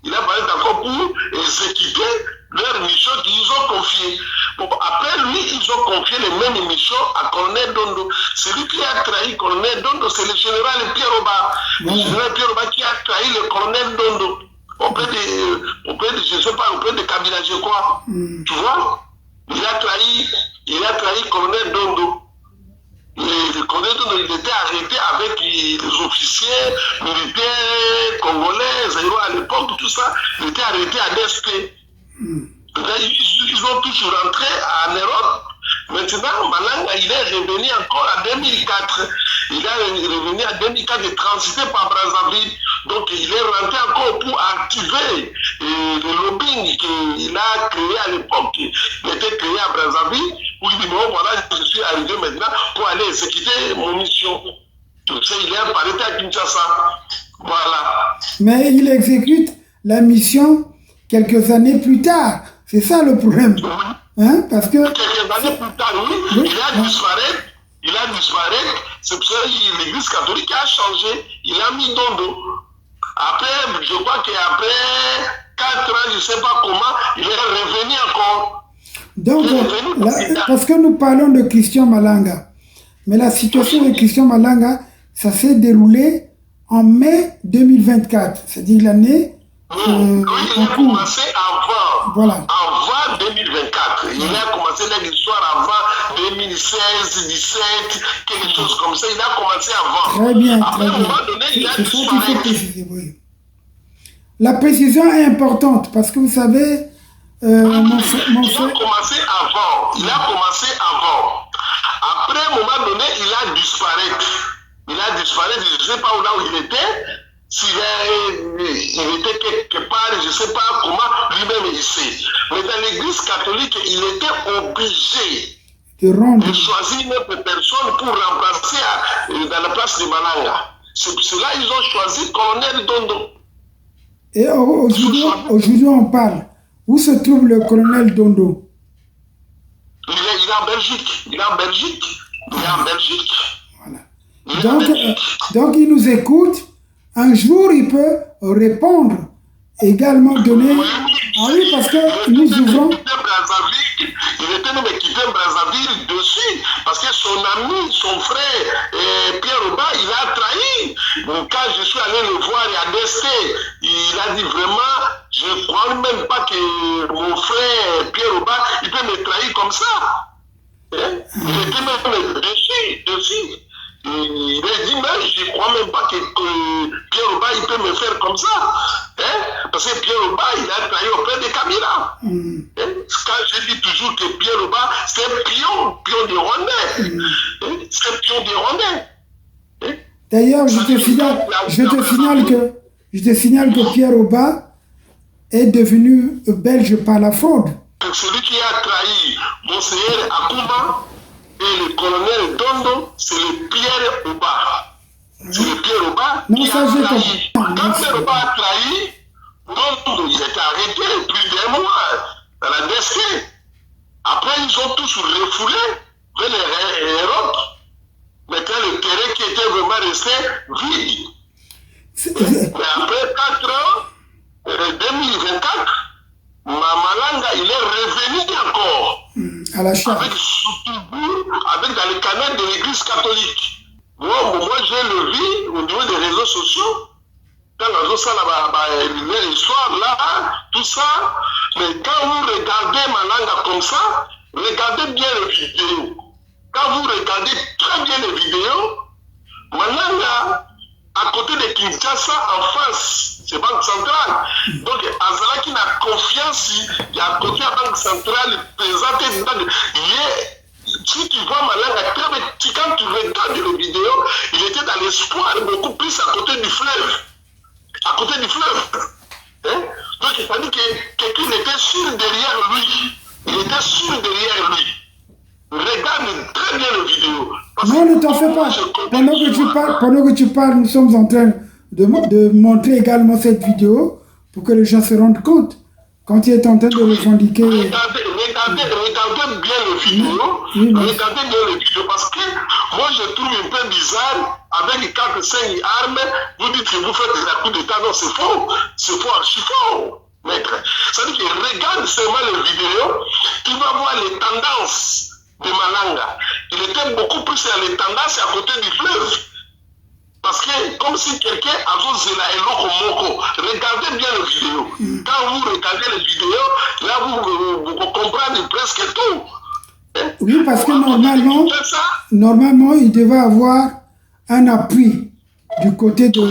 pour exécuter leur mission qu'ils ont confiée. Bon, après lui, ils ont confié les mêmes missions à Colonel Dondo. Celui qui a trahi Colonel Dondo, c'est le général Pierre Oba. Le général Pierre Oba qui a trahi le Colonel Dondo. Auprès de Kabila, je crois. Tu vois? Il a trahi Colonel Dondo. Le colonel Dondo, il était arrêté avec les officiers militaires congolais, Zaïro à l'époque, tout ça. Il était arrêté à DSP. Ils ont tous rentré en Europe. Maintenant, Malanga, il est revenu encore en 2004. Il est revenu en 2004 et transité par Brazzaville. Donc, il est rentré encore pour activer le lobbying qu'il a créé à l'époque. Il était créé à Brazzaville. Où il dit, bon, voilà, je suis arrivé maintenant pour aller exécuter mon mission. Donc, il est arrêté à Kinshasa. Voilà. Mais il exécute la mission quelques années plus tard. C'est ça le problème. Hein? Parce que... Quelques années plus tard, oui. Il a disparu. C'est pour ça que l'église catholique a changé. Il a mis Dondo. Après, je crois qu'après 4 ans, je ne sais pas comment, il est revenu encore. Donc, parce que nous parlons de Christian Malanga. Mais la situation de Christian Malanga, ça s'est déroulé en mai 2024. C'est-à-dire l'année... il a commencé avant. Voilà. Avant 2024. Il a commencé l'histoire avant 2016, 2017, quelque chose comme ça. Il a commencé avant. Très bien, Après, très bien. À un moment donné, il a C'est ça qu'il faut disparu. préciser, oui. La précision est importante parce que vous savez, Il a commencé avant. Après, à un moment donné, il a disparu. Je ne sais pas où il était. Il était quelque part, je ne sais pas comment, lui-même il sait. Mais dans l'église catholique, il était obligé de choisir une autre personne pour remplacer dans la place de Malanga. C'est pour cela qu'ils ont choisi Colonel Dondo. Et aujourd'hui, on parle. Où se trouve le colonel Dondo? Il est en Belgique. Voilà. Donc, il nous écoute. Un jour, il peut répondre, également donner... Ah oui, parce que nous ouvrons... Il était même équipé Brazzaville dessus, parce que son ami, son frère, Pierre Oba, il a trahi. Donc, quand je suis allé le voir à Deste, il a dit vraiment, je ne crois même pas que mon frère Pierre Oba, il peut me trahir comme ça. Il était même dessus. Il a dit, mais je ne crois même pas que Pierre Oba, il peut me faire comme ça. Parce que Pierre Oba, il a trahi auprès de Kabila. Quand je dis toujours que Pierre Oba, c'est pion de Rwandais. C'est pion de Rwandais. D'ailleurs, je te signale que Pierre Oba est devenu belge par la fraude. Celui qui a trahi Monseigneur Akuma et le colonel Dondo, c'est le Pierre Oba. C'est le Pierre Oba qui a trahi. Quand Pierre Oba a trahi, Dondo, il était arrêté plus d'un mois dans la DST. Après, ils ont tous refoulé vers l'Europe. Maintenant, le terrain qui était vraiment resté vide. Mais après 4 ans, 2024, Malanga, il est revenu encore. À la charge. Avec dans le canal de l'église catholique. Moi j'ai le vu au niveau des réseaux sociaux. Dans l'histoire là, tout ça. Mais quand vous regardez Malanga comme ça, regardez bien les vidéos. Quand vous regardez très bien les vidéos, Malanga, à côté de Kinshasa, en face, c'est Banque Centrale. Donc, Azala qui n'a confiance, il y a à côté de la Banque Centrale, présenté, si tu vois Malanga, quand tu regardes les vidéos, il était dans l'espoir beaucoup plus à côté du fleuve. À côté du fleuve. Hein? Donc, il fallait que quelqu'un était sûr derrière lui. Il était sûr derrière lui. Regarde très bien les vidéos. Non, ne t'en fais pas. Pendant que tu parles, nous sommes en train de montrer également cette vidéo pour que les gens se rendent compte. Quand il est en train de revendiquer... Regardez bien les vidéos. Regardez bien les vidéos parce que moi je trouve un peu bizarre avec 4-5 armes. Vous dites que vous faites des coups d'état. Non, c'est faux. C'est faux, archi faux, maître. C'est-à-dire que regarde seulement les vidéos. Tu vas voir les tendances de Malanga. Il était beaucoup plus à les tendances à côté du fleuve. Parce que comme si quelqu'un a osé la eloko moko. Regardez bien les vidéos. Quand vous regardez les vidéos, là vous comprenez presque tout. Oui, parce que normalement, il devait avoir un appui du côté de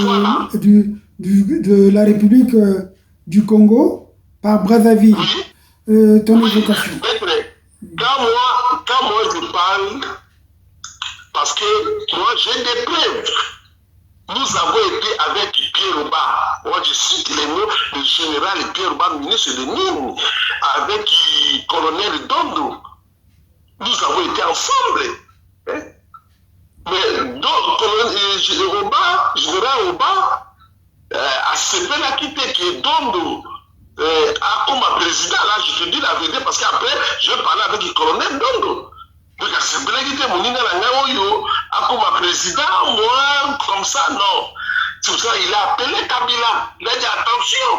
la République du Congo par Brazzaville. Ton évocation. Quand moi je parle, parce que moi j'ai des preuves. Nous avons été avec Pierre Oba, moi je cite les mots, le général Pierre Oba, ministre des Mines, avec le colonel Dondo. Nous avons été ensemble. Hein? Mais donc, général Oba, à ce là quitté que Dondo comme président, là je te dis la vérité parce qu'après je vais parler avec le colonel Dondo. Donc à ce là quitté mon nina comme président, moi comme ça, non. C'est pour ça qu'il a appelé Kabila. Il a dit attention,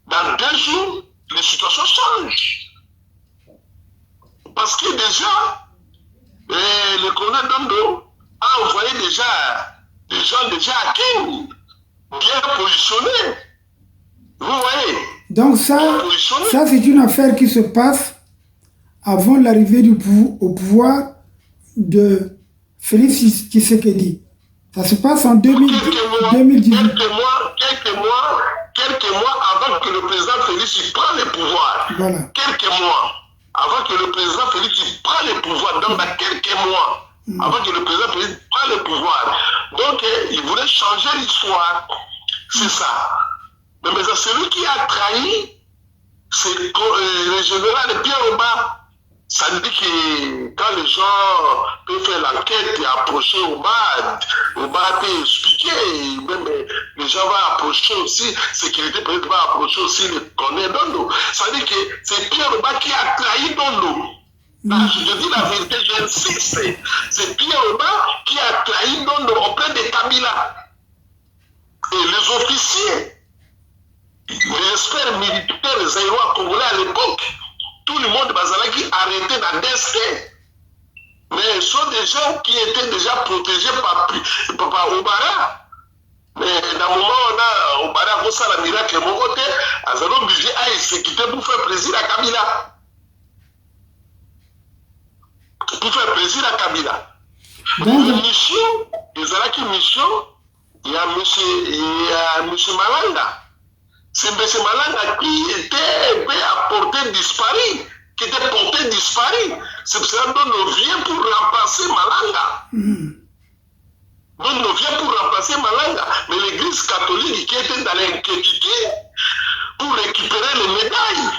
dans 2 jours, les situations changent. Parce que déjà, le colonel Dondo a envoyé déjà des gens déjà à King, bien positionnés. Vous voyez? Donc ça c'est une affaire qui se passe avant l'arrivée au pouvoir de Félix Tshisekedi. Ça se passe en 2018. Quelques mois avant que le président Félix prenne le pouvoir. Voilà. Quelques mois avant que le président Félix prenne le pouvoir. Donc dans quelques mois avant que le président Félix prenne le pouvoir. Donc il voulait changer l'histoire. C'est ça. Mais celui qui a trahi, c'est le général Pierre Oba. Ça dit que quand les gens peuvent faire l'enquête et approcher Oba peut expliquer, même les gens vont approcher aussi, sécurité peut-être va approcher aussi le colonel Dondo. Ça dit que c'est Pierre Oba qui a trahi Dondo. Là, je te dis la vérité, j'insiste. C'est Pierre Oba qui a trahi Dondo auprès de Kabila. Et les officiers, les experts militaires, les Aïrois congolais à l'époque, tout le monde bazalaki arrêté dans DST. Mais ce sont des gens qui étaient déjà protégés par Obara. Mais dans le moment où on a Obara fait ça, la miracle, mon côté, ils ont obligé à exécuter pour faire plaisir à Kabila. Pour faire plaisir à Kabila. La mission, les Alaki mission, il y a M. Malanga. C'est M. Malanga qui était à portée disparu qui était porté disparu. C'est pour cela que nous vient pour remplacer Malanga. Donc nous vient pour remplacer Malanga. Mais l'église catholique qui était dans l'inquiétude pour récupérer les médailles.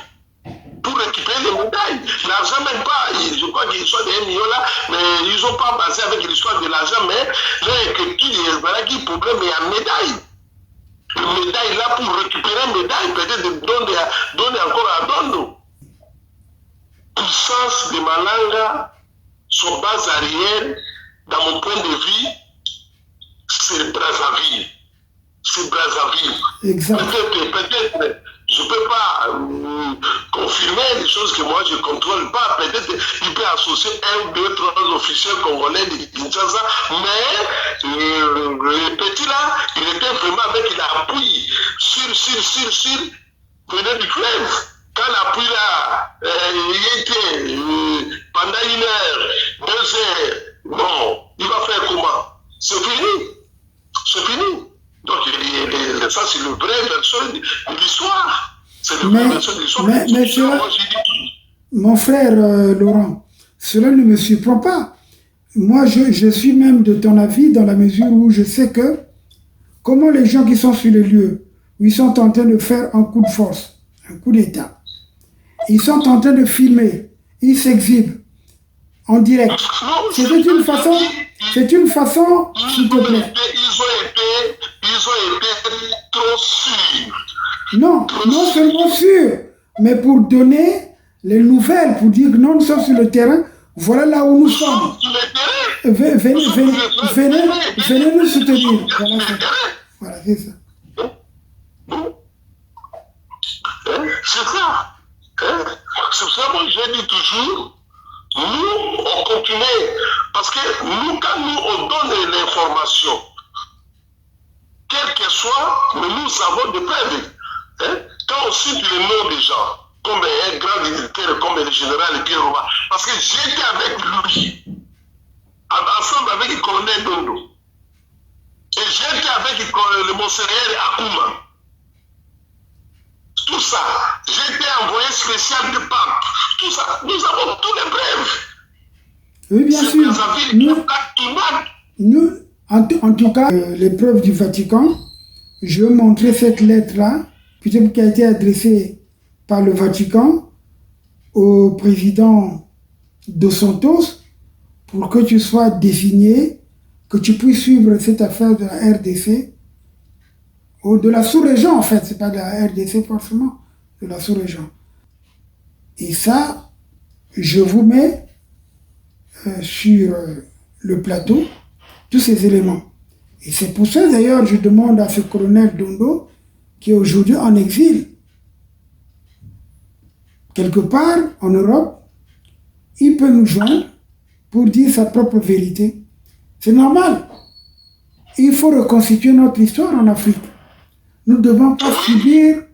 L'argent même pas, je crois qu'ils sont des millions là, mais ils n'ont pas basé avec l'histoire de l'argent, mais l'inquiétude, voilà qui problème est en médaille. Le médaille là pour récupérer une médaille, peut-être donner encore à Dondo. Puissance de Malanga, son base arrière, dans mon point de vue, c'est Brazzaville. C'est Brazzaville. Exact. Peut-être, je ne peux pas confirmer les choses que moi je ne contrôle pas. Peut-être il peut associer 1, 2, 3 officiels congolais de Kinshasa, mais le petit là, il était vraiment avec l'appui sur venait du fleuve. Quand l'appui là, il était pendant 1 heure, 2 heures, bon, il va faire comment? C'est fini. C'est fini. Donc, ça, c'est le vrai version de l'histoire. C'est le vrai version de l'histoire. Mais cela, mon frère Laurent, cela ne me surprend pas. Moi, je suis même de ton avis dans la mesure où je sais que comment les gens qui sont sur le lieu, où ils sont en train de faire un coup de force, un coup d'État, ils sont en train de filmer, ils s'exhibent en direct. C'est une façon, s'il te plaît. Ils ont été trop sûrs. Non seulement sûrs, mais pour donner les nouvelles, pour dire que non, nous sommes sur le terrain, voilà là où nous sommes. Venez nous soutenir. Voilà, c'est ça. C'est ça. C'est ça que j'ai dit toujours. Nous, on continue. Parce que nous, quand nous, on donne l'information, quel que soit, mais nous avons des preuves. Quand on cite le nom des gens, comme un grand militaire, comme le général Pierre Roba, parce que j'étais avec lui, ensemble avec le colonel Dondo, et j'étais avec le monseigneur Akuma. Tout ça, j'étais envoyé spécial de pape. Tout ça, nous avons tous les preuves. Oui, bien sûr. Nous, en tout cas, les preuves du Vatican, je vais montrer cette lettre-là, qui a été adressée par le Vatican au président Dos Santos pour que tu sois désigné, que tu puisses suivre cette affaire de la RDC, ou de la sous-région en fait, c'est pas de la RDC forcément, de la sous-région. Et ça, je vous mets sur le plateau tous ces éléments. Et c'est pour ça d'ailleurs je demande à ce colonel Dondo, qui est aujourd'hui en exil, quelque part en Europe, il peut nous joindre pour dire sa propre vérité. C'est normal. Il faut reconstituer notre histoire en Afrique. Nous ne devons pas subir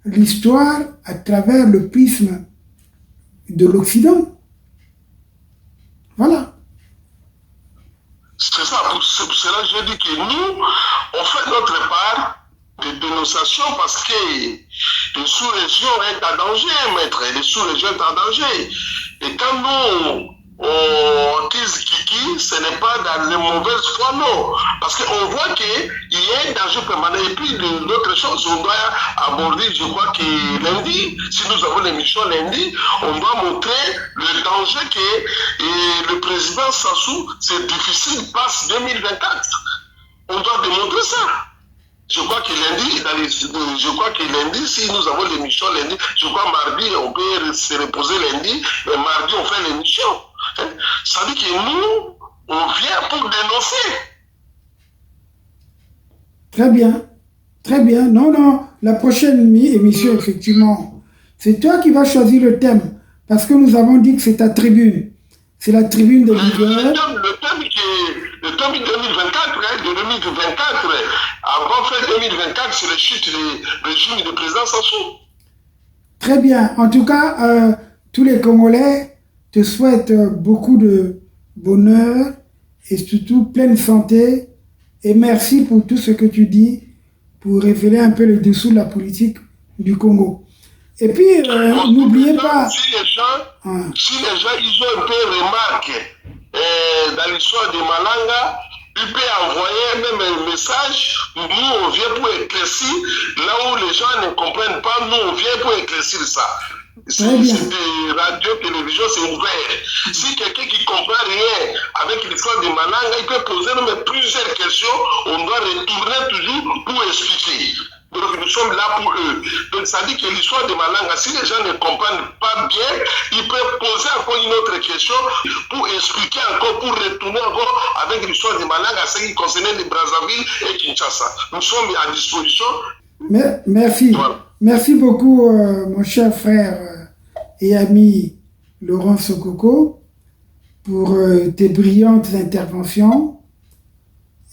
l'histoire à travers le prisme de l'Occident. Voilà. C'est ça, c'est pour cela que je dis que nous, on fait notre part de dénonciation parce que les sous-régions sont en danger, maître. Les sous-régions sont en danger. Et quand nous, on dise Kiki, ce n'est pas dans les mauvaises foi, non. Parce qu'on voit qu'il y a un danger permanent. Et puis, d'autres choses, on doit aborder, je crois que lundi, si nous avons l'émission lundi, on doit montrer le danger que le président Sassou, c'est difficile, passe 2024. On doit démontrer ça. Je crois que lundi, si nous avons l'émission lundi, je crois mardi, on peut se reposer lundi, mais mardi, on fait l'émission. Ça veut dire que nous, on vient pour dénoncer. Très bien. Très bien. Non, la prochaine émission, effectivement, c'est toi qui vas choisir le thème, parce que nous avons dit que c'est ta tribune. C'est la tribune des leaders. Le thème 2024, de 2024, avant fin 2024, c'est le chute du régime du président Sassou. Très bien. En tout cas, tous les Congolais te souhaitent beaucoup de bonheur et surtout pleine santé. Et merci pour tout ce que tu dis pour révéler un peu le dessous de la politique du Congo. Et puis, n'oubliez pas... Si les gens, ils ont un peu remarqué dans l'histoire de Malanga, ils peuvent envoyer même un message. Nous, on vient pour éclaircir. Là où les gens ne comprennent pas, nous, on vient pour éclaircir ça. C'est radio, télévision, c'est ouvert. Si quelqu'un qui ne comprend rien avec l'histoire de Malanga, il peut poser même plusieurs questions. On doit retourner toujours pour expliquer. Donc nous sommes là pour eux. Donc ça dit que l'histoire de Malanga, si les gens ne comprennent pas bien, ils peuvent poser encore une autre question pour expliquer encore, pour retourner encore avec l'histoire de Malanga, ce qui concernait les Brazzaville et Kinshasa. Nous sommes à disposition. Merci. Voilà. Merci beaucoup, mon cher frère et ami Laurent Sokoko, pour tes brillantes interventions.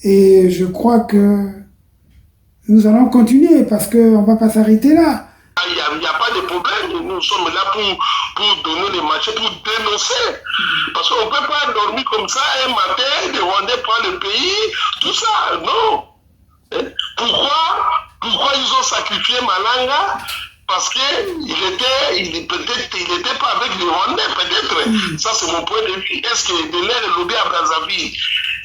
Et je crois que nous allons continuer parce qu'on ne va pas s'arrêter là. Il n'y a pas de problème. Nous sommes là pour donner les marchés, pour dénoncer. Parce qu'on ne peut pas dormir comme ça un matin, les Rwandais prennent le pays, tout ça. Non. Pourquoi ils ont sacrifié Malanga? Parce qu'il n'était pas avec les Rwandais, peut-être. Ça, c'est mon point de vue. Est-ce que de l'air lobby à Brazzaville,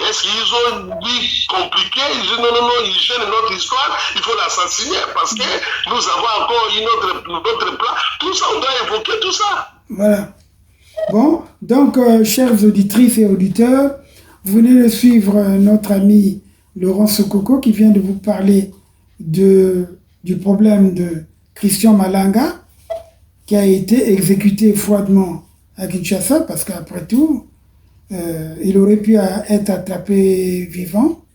est-ce qu'ils ont dit compliqué? Ils disent non, ils gênent notre histoire, il faut l'assassiner parce que nous avons encore notre plan. Tout ça, on doit évoquer tout ça. Voilà. Bon, donc, chères auditrices et auditeurs, vous venez de suivre notre ami Laurent Sokoko qui vient de vous parler du problème de Christian Malanga qui a été exécuté froidement à Kinshasa parce qu'après tout, il aurait pu être attrapé vivant,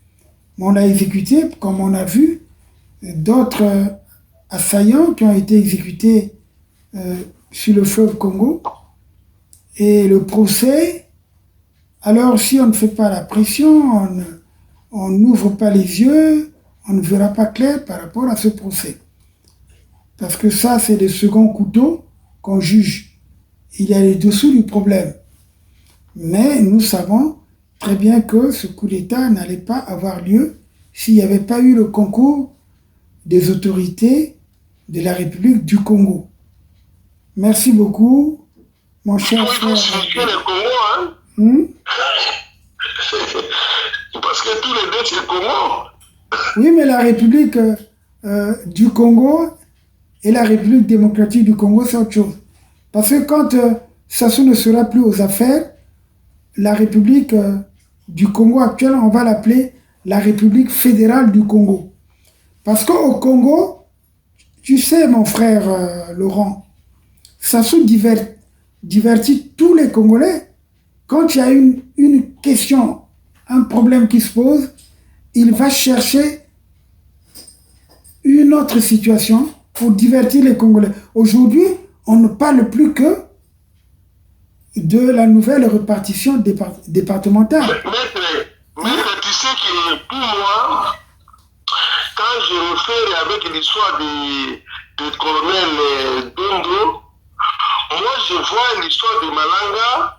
mais on l'a exécuté, comme on a vu, d'autres assaillants qui ont été exécutés sur le fleuve Congo. Et le procès, alors si on ne fait pas la pression, on n'ouvre pas les yeux, on ne verra pas clair par rapport à ce procès. Parce que ça, c'est le second couteau qu'on juge. Il y a les dessous du problème. Mais nous savons très bien que ce coup d'État n'allait pas avoir lieu s'il n'y avait pas eu le concours des autorités de la République du Congo. Merci beaucoup, mon cher frère. Le Congo, hein? Parce que tous les deux, c'est le Congo. Oui, mais la République du Congo et la République démocratique du Congo, c'est autre chose. Parce que quand Sassou ne sera plus aux affaires, la République du Congo actuelle, on va l'appeler la République fédérale du Congo. Parce qu'au Congo, tu sais, mon frère Laurent, Sassou divertit tous les Congolais. Quand il y a une question, un problème qui se pose, il va chercher une autre situation pour divertir les Congolais. Aujourd'hui, on ne parle plus que de la nouvelle répartition départementale. Maître, tu sais que pour moi, quand je réfère avec l'histoire du colonel Dondo, moi je vois l'histoire de Malanga,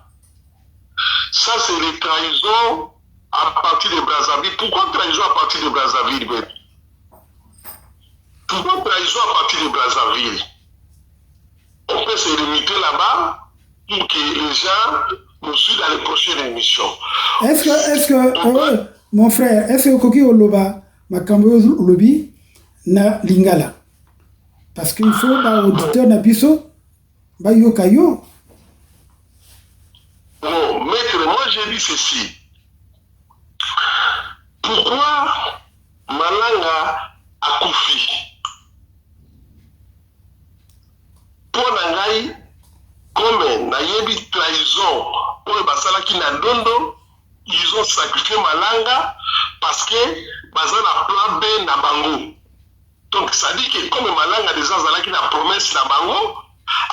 ça c'est les trahisons à partir de Brazzaville. Pourquoi trahison à partir de Brazzaville? Pourquoi trahison à partir de Brazzaville? On peut se limiter là-bas pour que les gens nous suivent dans les prochaines émissions. Est-ce que mon frère, est-ce que Koki Oloba, Makambo Olobi, na Lingala? Parce qu'il faut, auditeur Nabiso, Yokayo. Bon, maître, moi j'ai dit ceci. Pourquoi Malanga a Koufi? Pour Nangaï, comme Nayebi trahison, pour le Basalaki Nadondo, ils ont sacrifié Malanga parce que Bazana plan B na Bango. Donc ça dit que comme Malanga déjà Zalaki na promesse na Bango,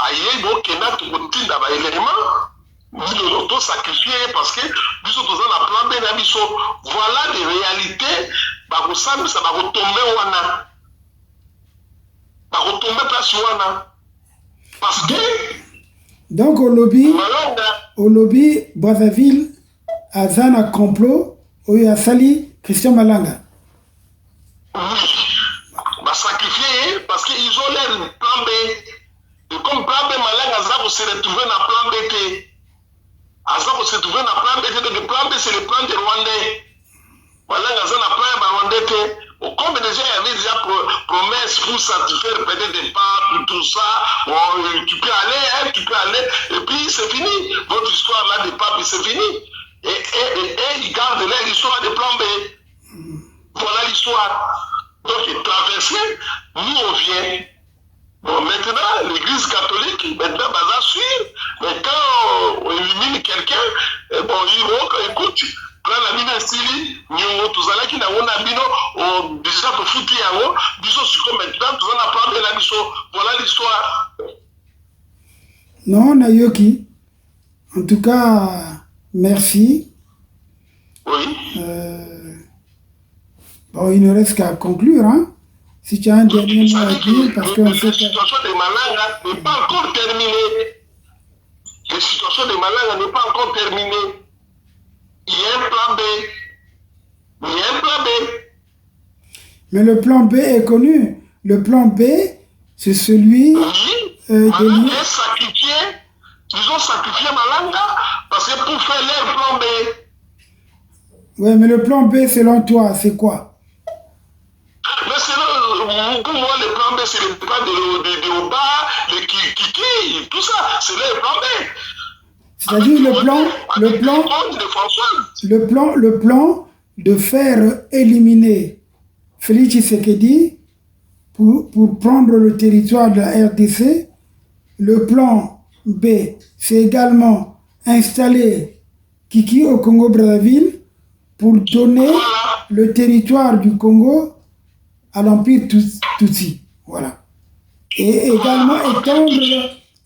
aïe donc Kena tout continue d'aba élément, nous l'auto sacrifié parce que nous sommes dans la plan B na biso. Voilà les réalités. Bagosam ça va retomber wana. Va retomber place wana. Parce que donc au lobby Brazzaville a un complot où il a sali Christian Malanga. Oui, va sacrifier parce qu'ils ont l'air plan B. comme plan B, Malanga Zabo se retrouver dans plan B. Azabo se retrouver dans plan B. Le plan B, c'est le plan des Rwandais. Malanga Zabo n'a pas un Rwandais. Comme déjà, il y avait déjà promesse pour satisfaire peut-être des papes, tout ça. Bon, tu peux aller, hein, tu peux aller. Et puis, c'est fini. Votre histoire là des papes, c'est fini. Et ils gardent leur histoire de plan B. Voilà l'histoire. Donc, traversé, nous on vient. Bon, maintenant, l'église catholique, maintenant, bah, sûr. Mais quand on élimine quelqu'un, bon, ils vont, écoute, prends la mine style, nous, tous allons qui n'ont pas bino, on déjà pour foutre yango, bisous sur maintenant, tous allons apprendre la mission. Voilà l'histoire. Non, Nayoki. En tout cas, merci. Oui. Bon, il ne reste qu'à conclure, hein. Si tu as un dernier mot à dire, parce que... La situation de Malanga n'est pas encore terminée. La situation de Malanga n'est pas encore terminée. Il y a un plan B. Il y a un plan B. Mais le plan B est connu. Le plan B, c'est celui... Oui, Malanga est sacrifié. Ils ont sacrifié Malanga parce que pour faire leur plan B. Oui, mais le plan B, selon toi, c'est quoi? Mais pour moi, le plan B, c'est le plan de Oba, le Kiki, tout ça. C'est le plan B. C'est-à-dire le plan de faire éliminer Félix Tshisekedi pour prendre le territoire de la RDC. Le plan B, c'est également installer Kiki au Congo-Brazzaville pour donner le territoire du Congo à l'Empire Tutsi. Voilà. Et également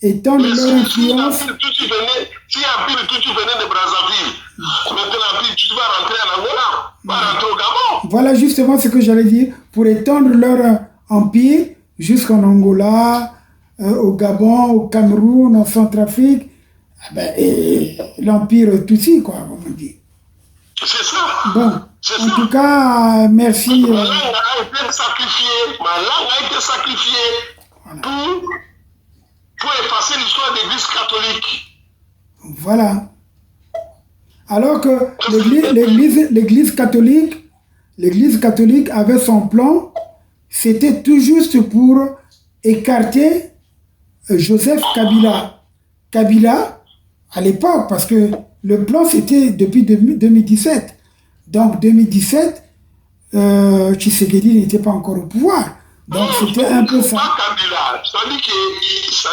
étendre leur influence. Si Empire Tutsi venait de Brazzaville, maintenant Empire Tutsi va rentrer en Angola, va rentrer au Gabon. Voilà justement ce que j'allais dire, pour étendre leur empire jusqu'en Angola, au Gabon, au Cameroun, en Centrafrique, et l'Empire Tutsi, quoi, comme on dit. C'est ça. Bon, en tout cas, merci. Malanga a été sacrifié. Malanga a été sacrifié pour effacer l'histoire de l'Église catholique. Voilà. Alors que l'Église catholique avait son plan, c'était tout juste pour écarter Joseph Kabila. Kabila, à l'époque, parce que le plan c'était depuis 2017. Donc 2017, Tshisekedi n'était pas encore au pouvoir. Donc c'était un peu ça. Kabila, ça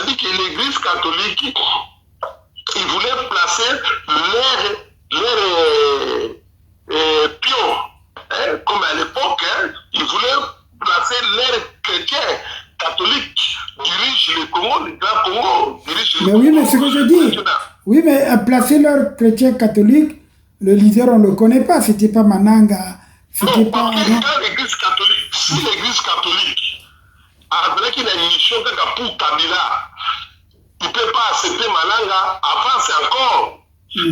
dit que l'Église catholique, ils voulaient placer leurs pions, hein, comme à l'époque, hein, ils voulaient placer leurs chrétiens catholiques dirigent le Congo, le grand Congo, dirigent le Congo. Mais oui, mais c'est ce que je dis. Oui, mais placer leurs chrétiens catholiques, le leader, on ne le connaît pas. C'était pas Mananga. Non, parce que quand l'Église catholique, si l'Église catholique avec une émission pour Kabila, il ne peut pas accepter Malanga, avance encore.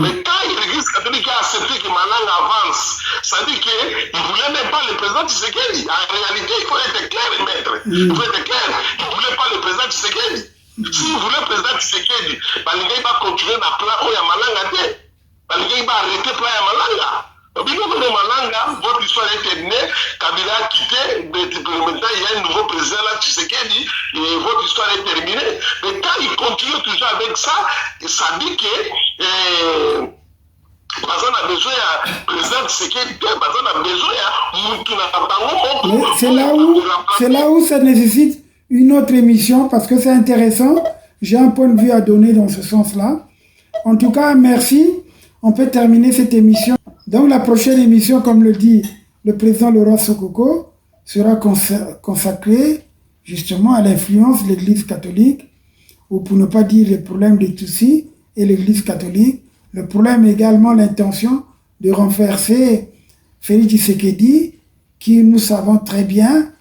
Mais quand l'Église catholique a accepté que Malanga avance, ça dit qu'il ne voulait même pas le président Tshisekedi. En réalité, il faut être clair, maître. Il faut être clair. Il ne voulait pas le président Tshisekedi. S'il voulait le président Tshisekedi, il va continuer dans le plan où il y a Malanga. Il va arrêter le plan de Malanga. Malanga, votre histoire est terminée, Kabila a quitté, maintenant il y a un nouveau président là, Tshisekedi, et votre histoire est terminée. Mais quand il continue toujours avec ça, ça dit que on a besoin de président Tshisekedi, on a besoin c'est là où ça nécessite une autre émission, parce que c'est intéressant. J'ai un point de vue à donner dans ce sens-là. En tout cas, merci. On peut terminer cette émission. Donc la prochaine émission, comme le dit le président Laurent Sokoko, sera consacrée justement à l'influence de l'Église catholique, ou pour ne pas dire les problèmes des Tutsis et l'Église catholique. Le problème est également l'intention de renverser Félix Tshisekedi, qui, nous savons très bien,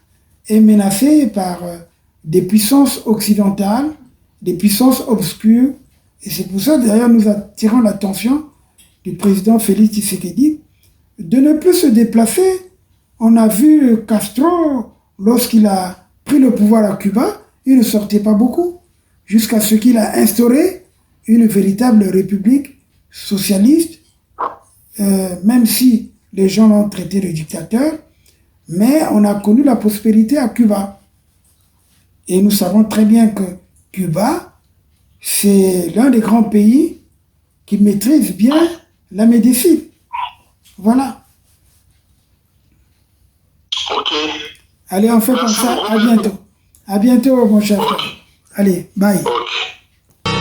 est menacé par des puissances occidentales, des puissances obscures. Et c'est pour ça, d'ailleurs, nous attirons l'attention du président Félix Tshisekedi de ne plus se déplacer. On a vu Castro, lorsqu'il a pris le pouvoir à Cuba, il ne sortait pas beaucoup. jusqu'à ce qu'il a instauré une véritable république socialiste, même si les gens l'ont traité de dictateur, mais on a connu la prospérité à Cuba. Et nous savons très bien que Cuba, c'est l'un des grands pays qui maîtrise bien la médecine. Voilà. Ok. Allez, on fait comme ça. À bientôt. À bientôt, mon cher frère. Allez, bye. Ok.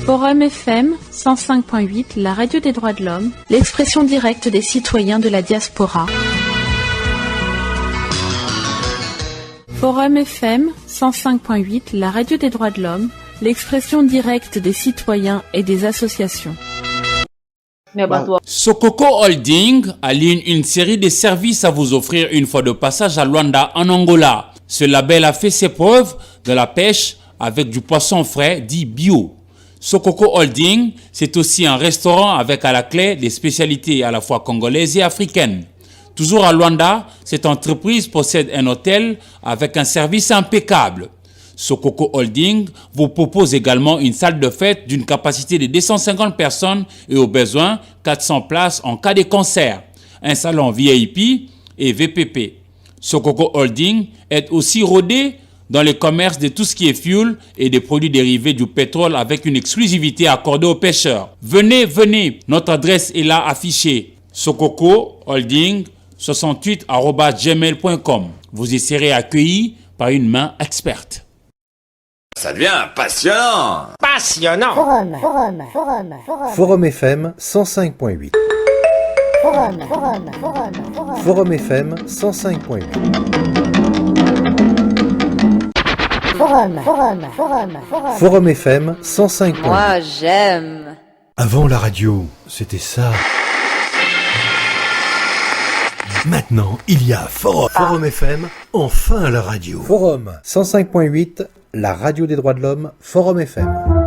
Forum FM 105.8, la radio des droits de l'homme, l'expression directe des citoyens de la diaspora. Forum FM 105.8, la radio des droits de l'homme, l'expression directe des citoyens et des associations. Sokoko Holding aligne une série de services à vous offrir une fois de passage à Luanda en Angola. Ce label a fait ses preuves de la pêche avec du poisson frais dit bio. Sokoko Holding, c'est aussi un restaurant avec à la clé des spécialités à la fois congolaises et africaines. Toujours à Luanda, cette entreprise possède un hôtel avec un service impeccable. Sokoko Holding vous propose également une salle de fête d'une capacité de 250 personnes et au besoin 400 places en cas de concert, un salon VIP et VPP. Sokoko Holding est aussi rodé dans le commerce de tout ce qui est fuel et des produits dérivés du pétrole avec une exclusivité accordée aux pêcheurs. Venez, notre adresse est là affichée. Sokoko Holding 68@gmail.com. Vous y serez accueillis par une main experte. Ça devient passionnant. Passionnant. Forum FM 105.8. Forum FM 105.8. Forum FM 105.8. Moi, j'aime. Avant la radio, c'était ça. Maintenant, il y a Forum FM, enfin la radio. Forum 105.8, la radio des droits de l'homme, Forum FM.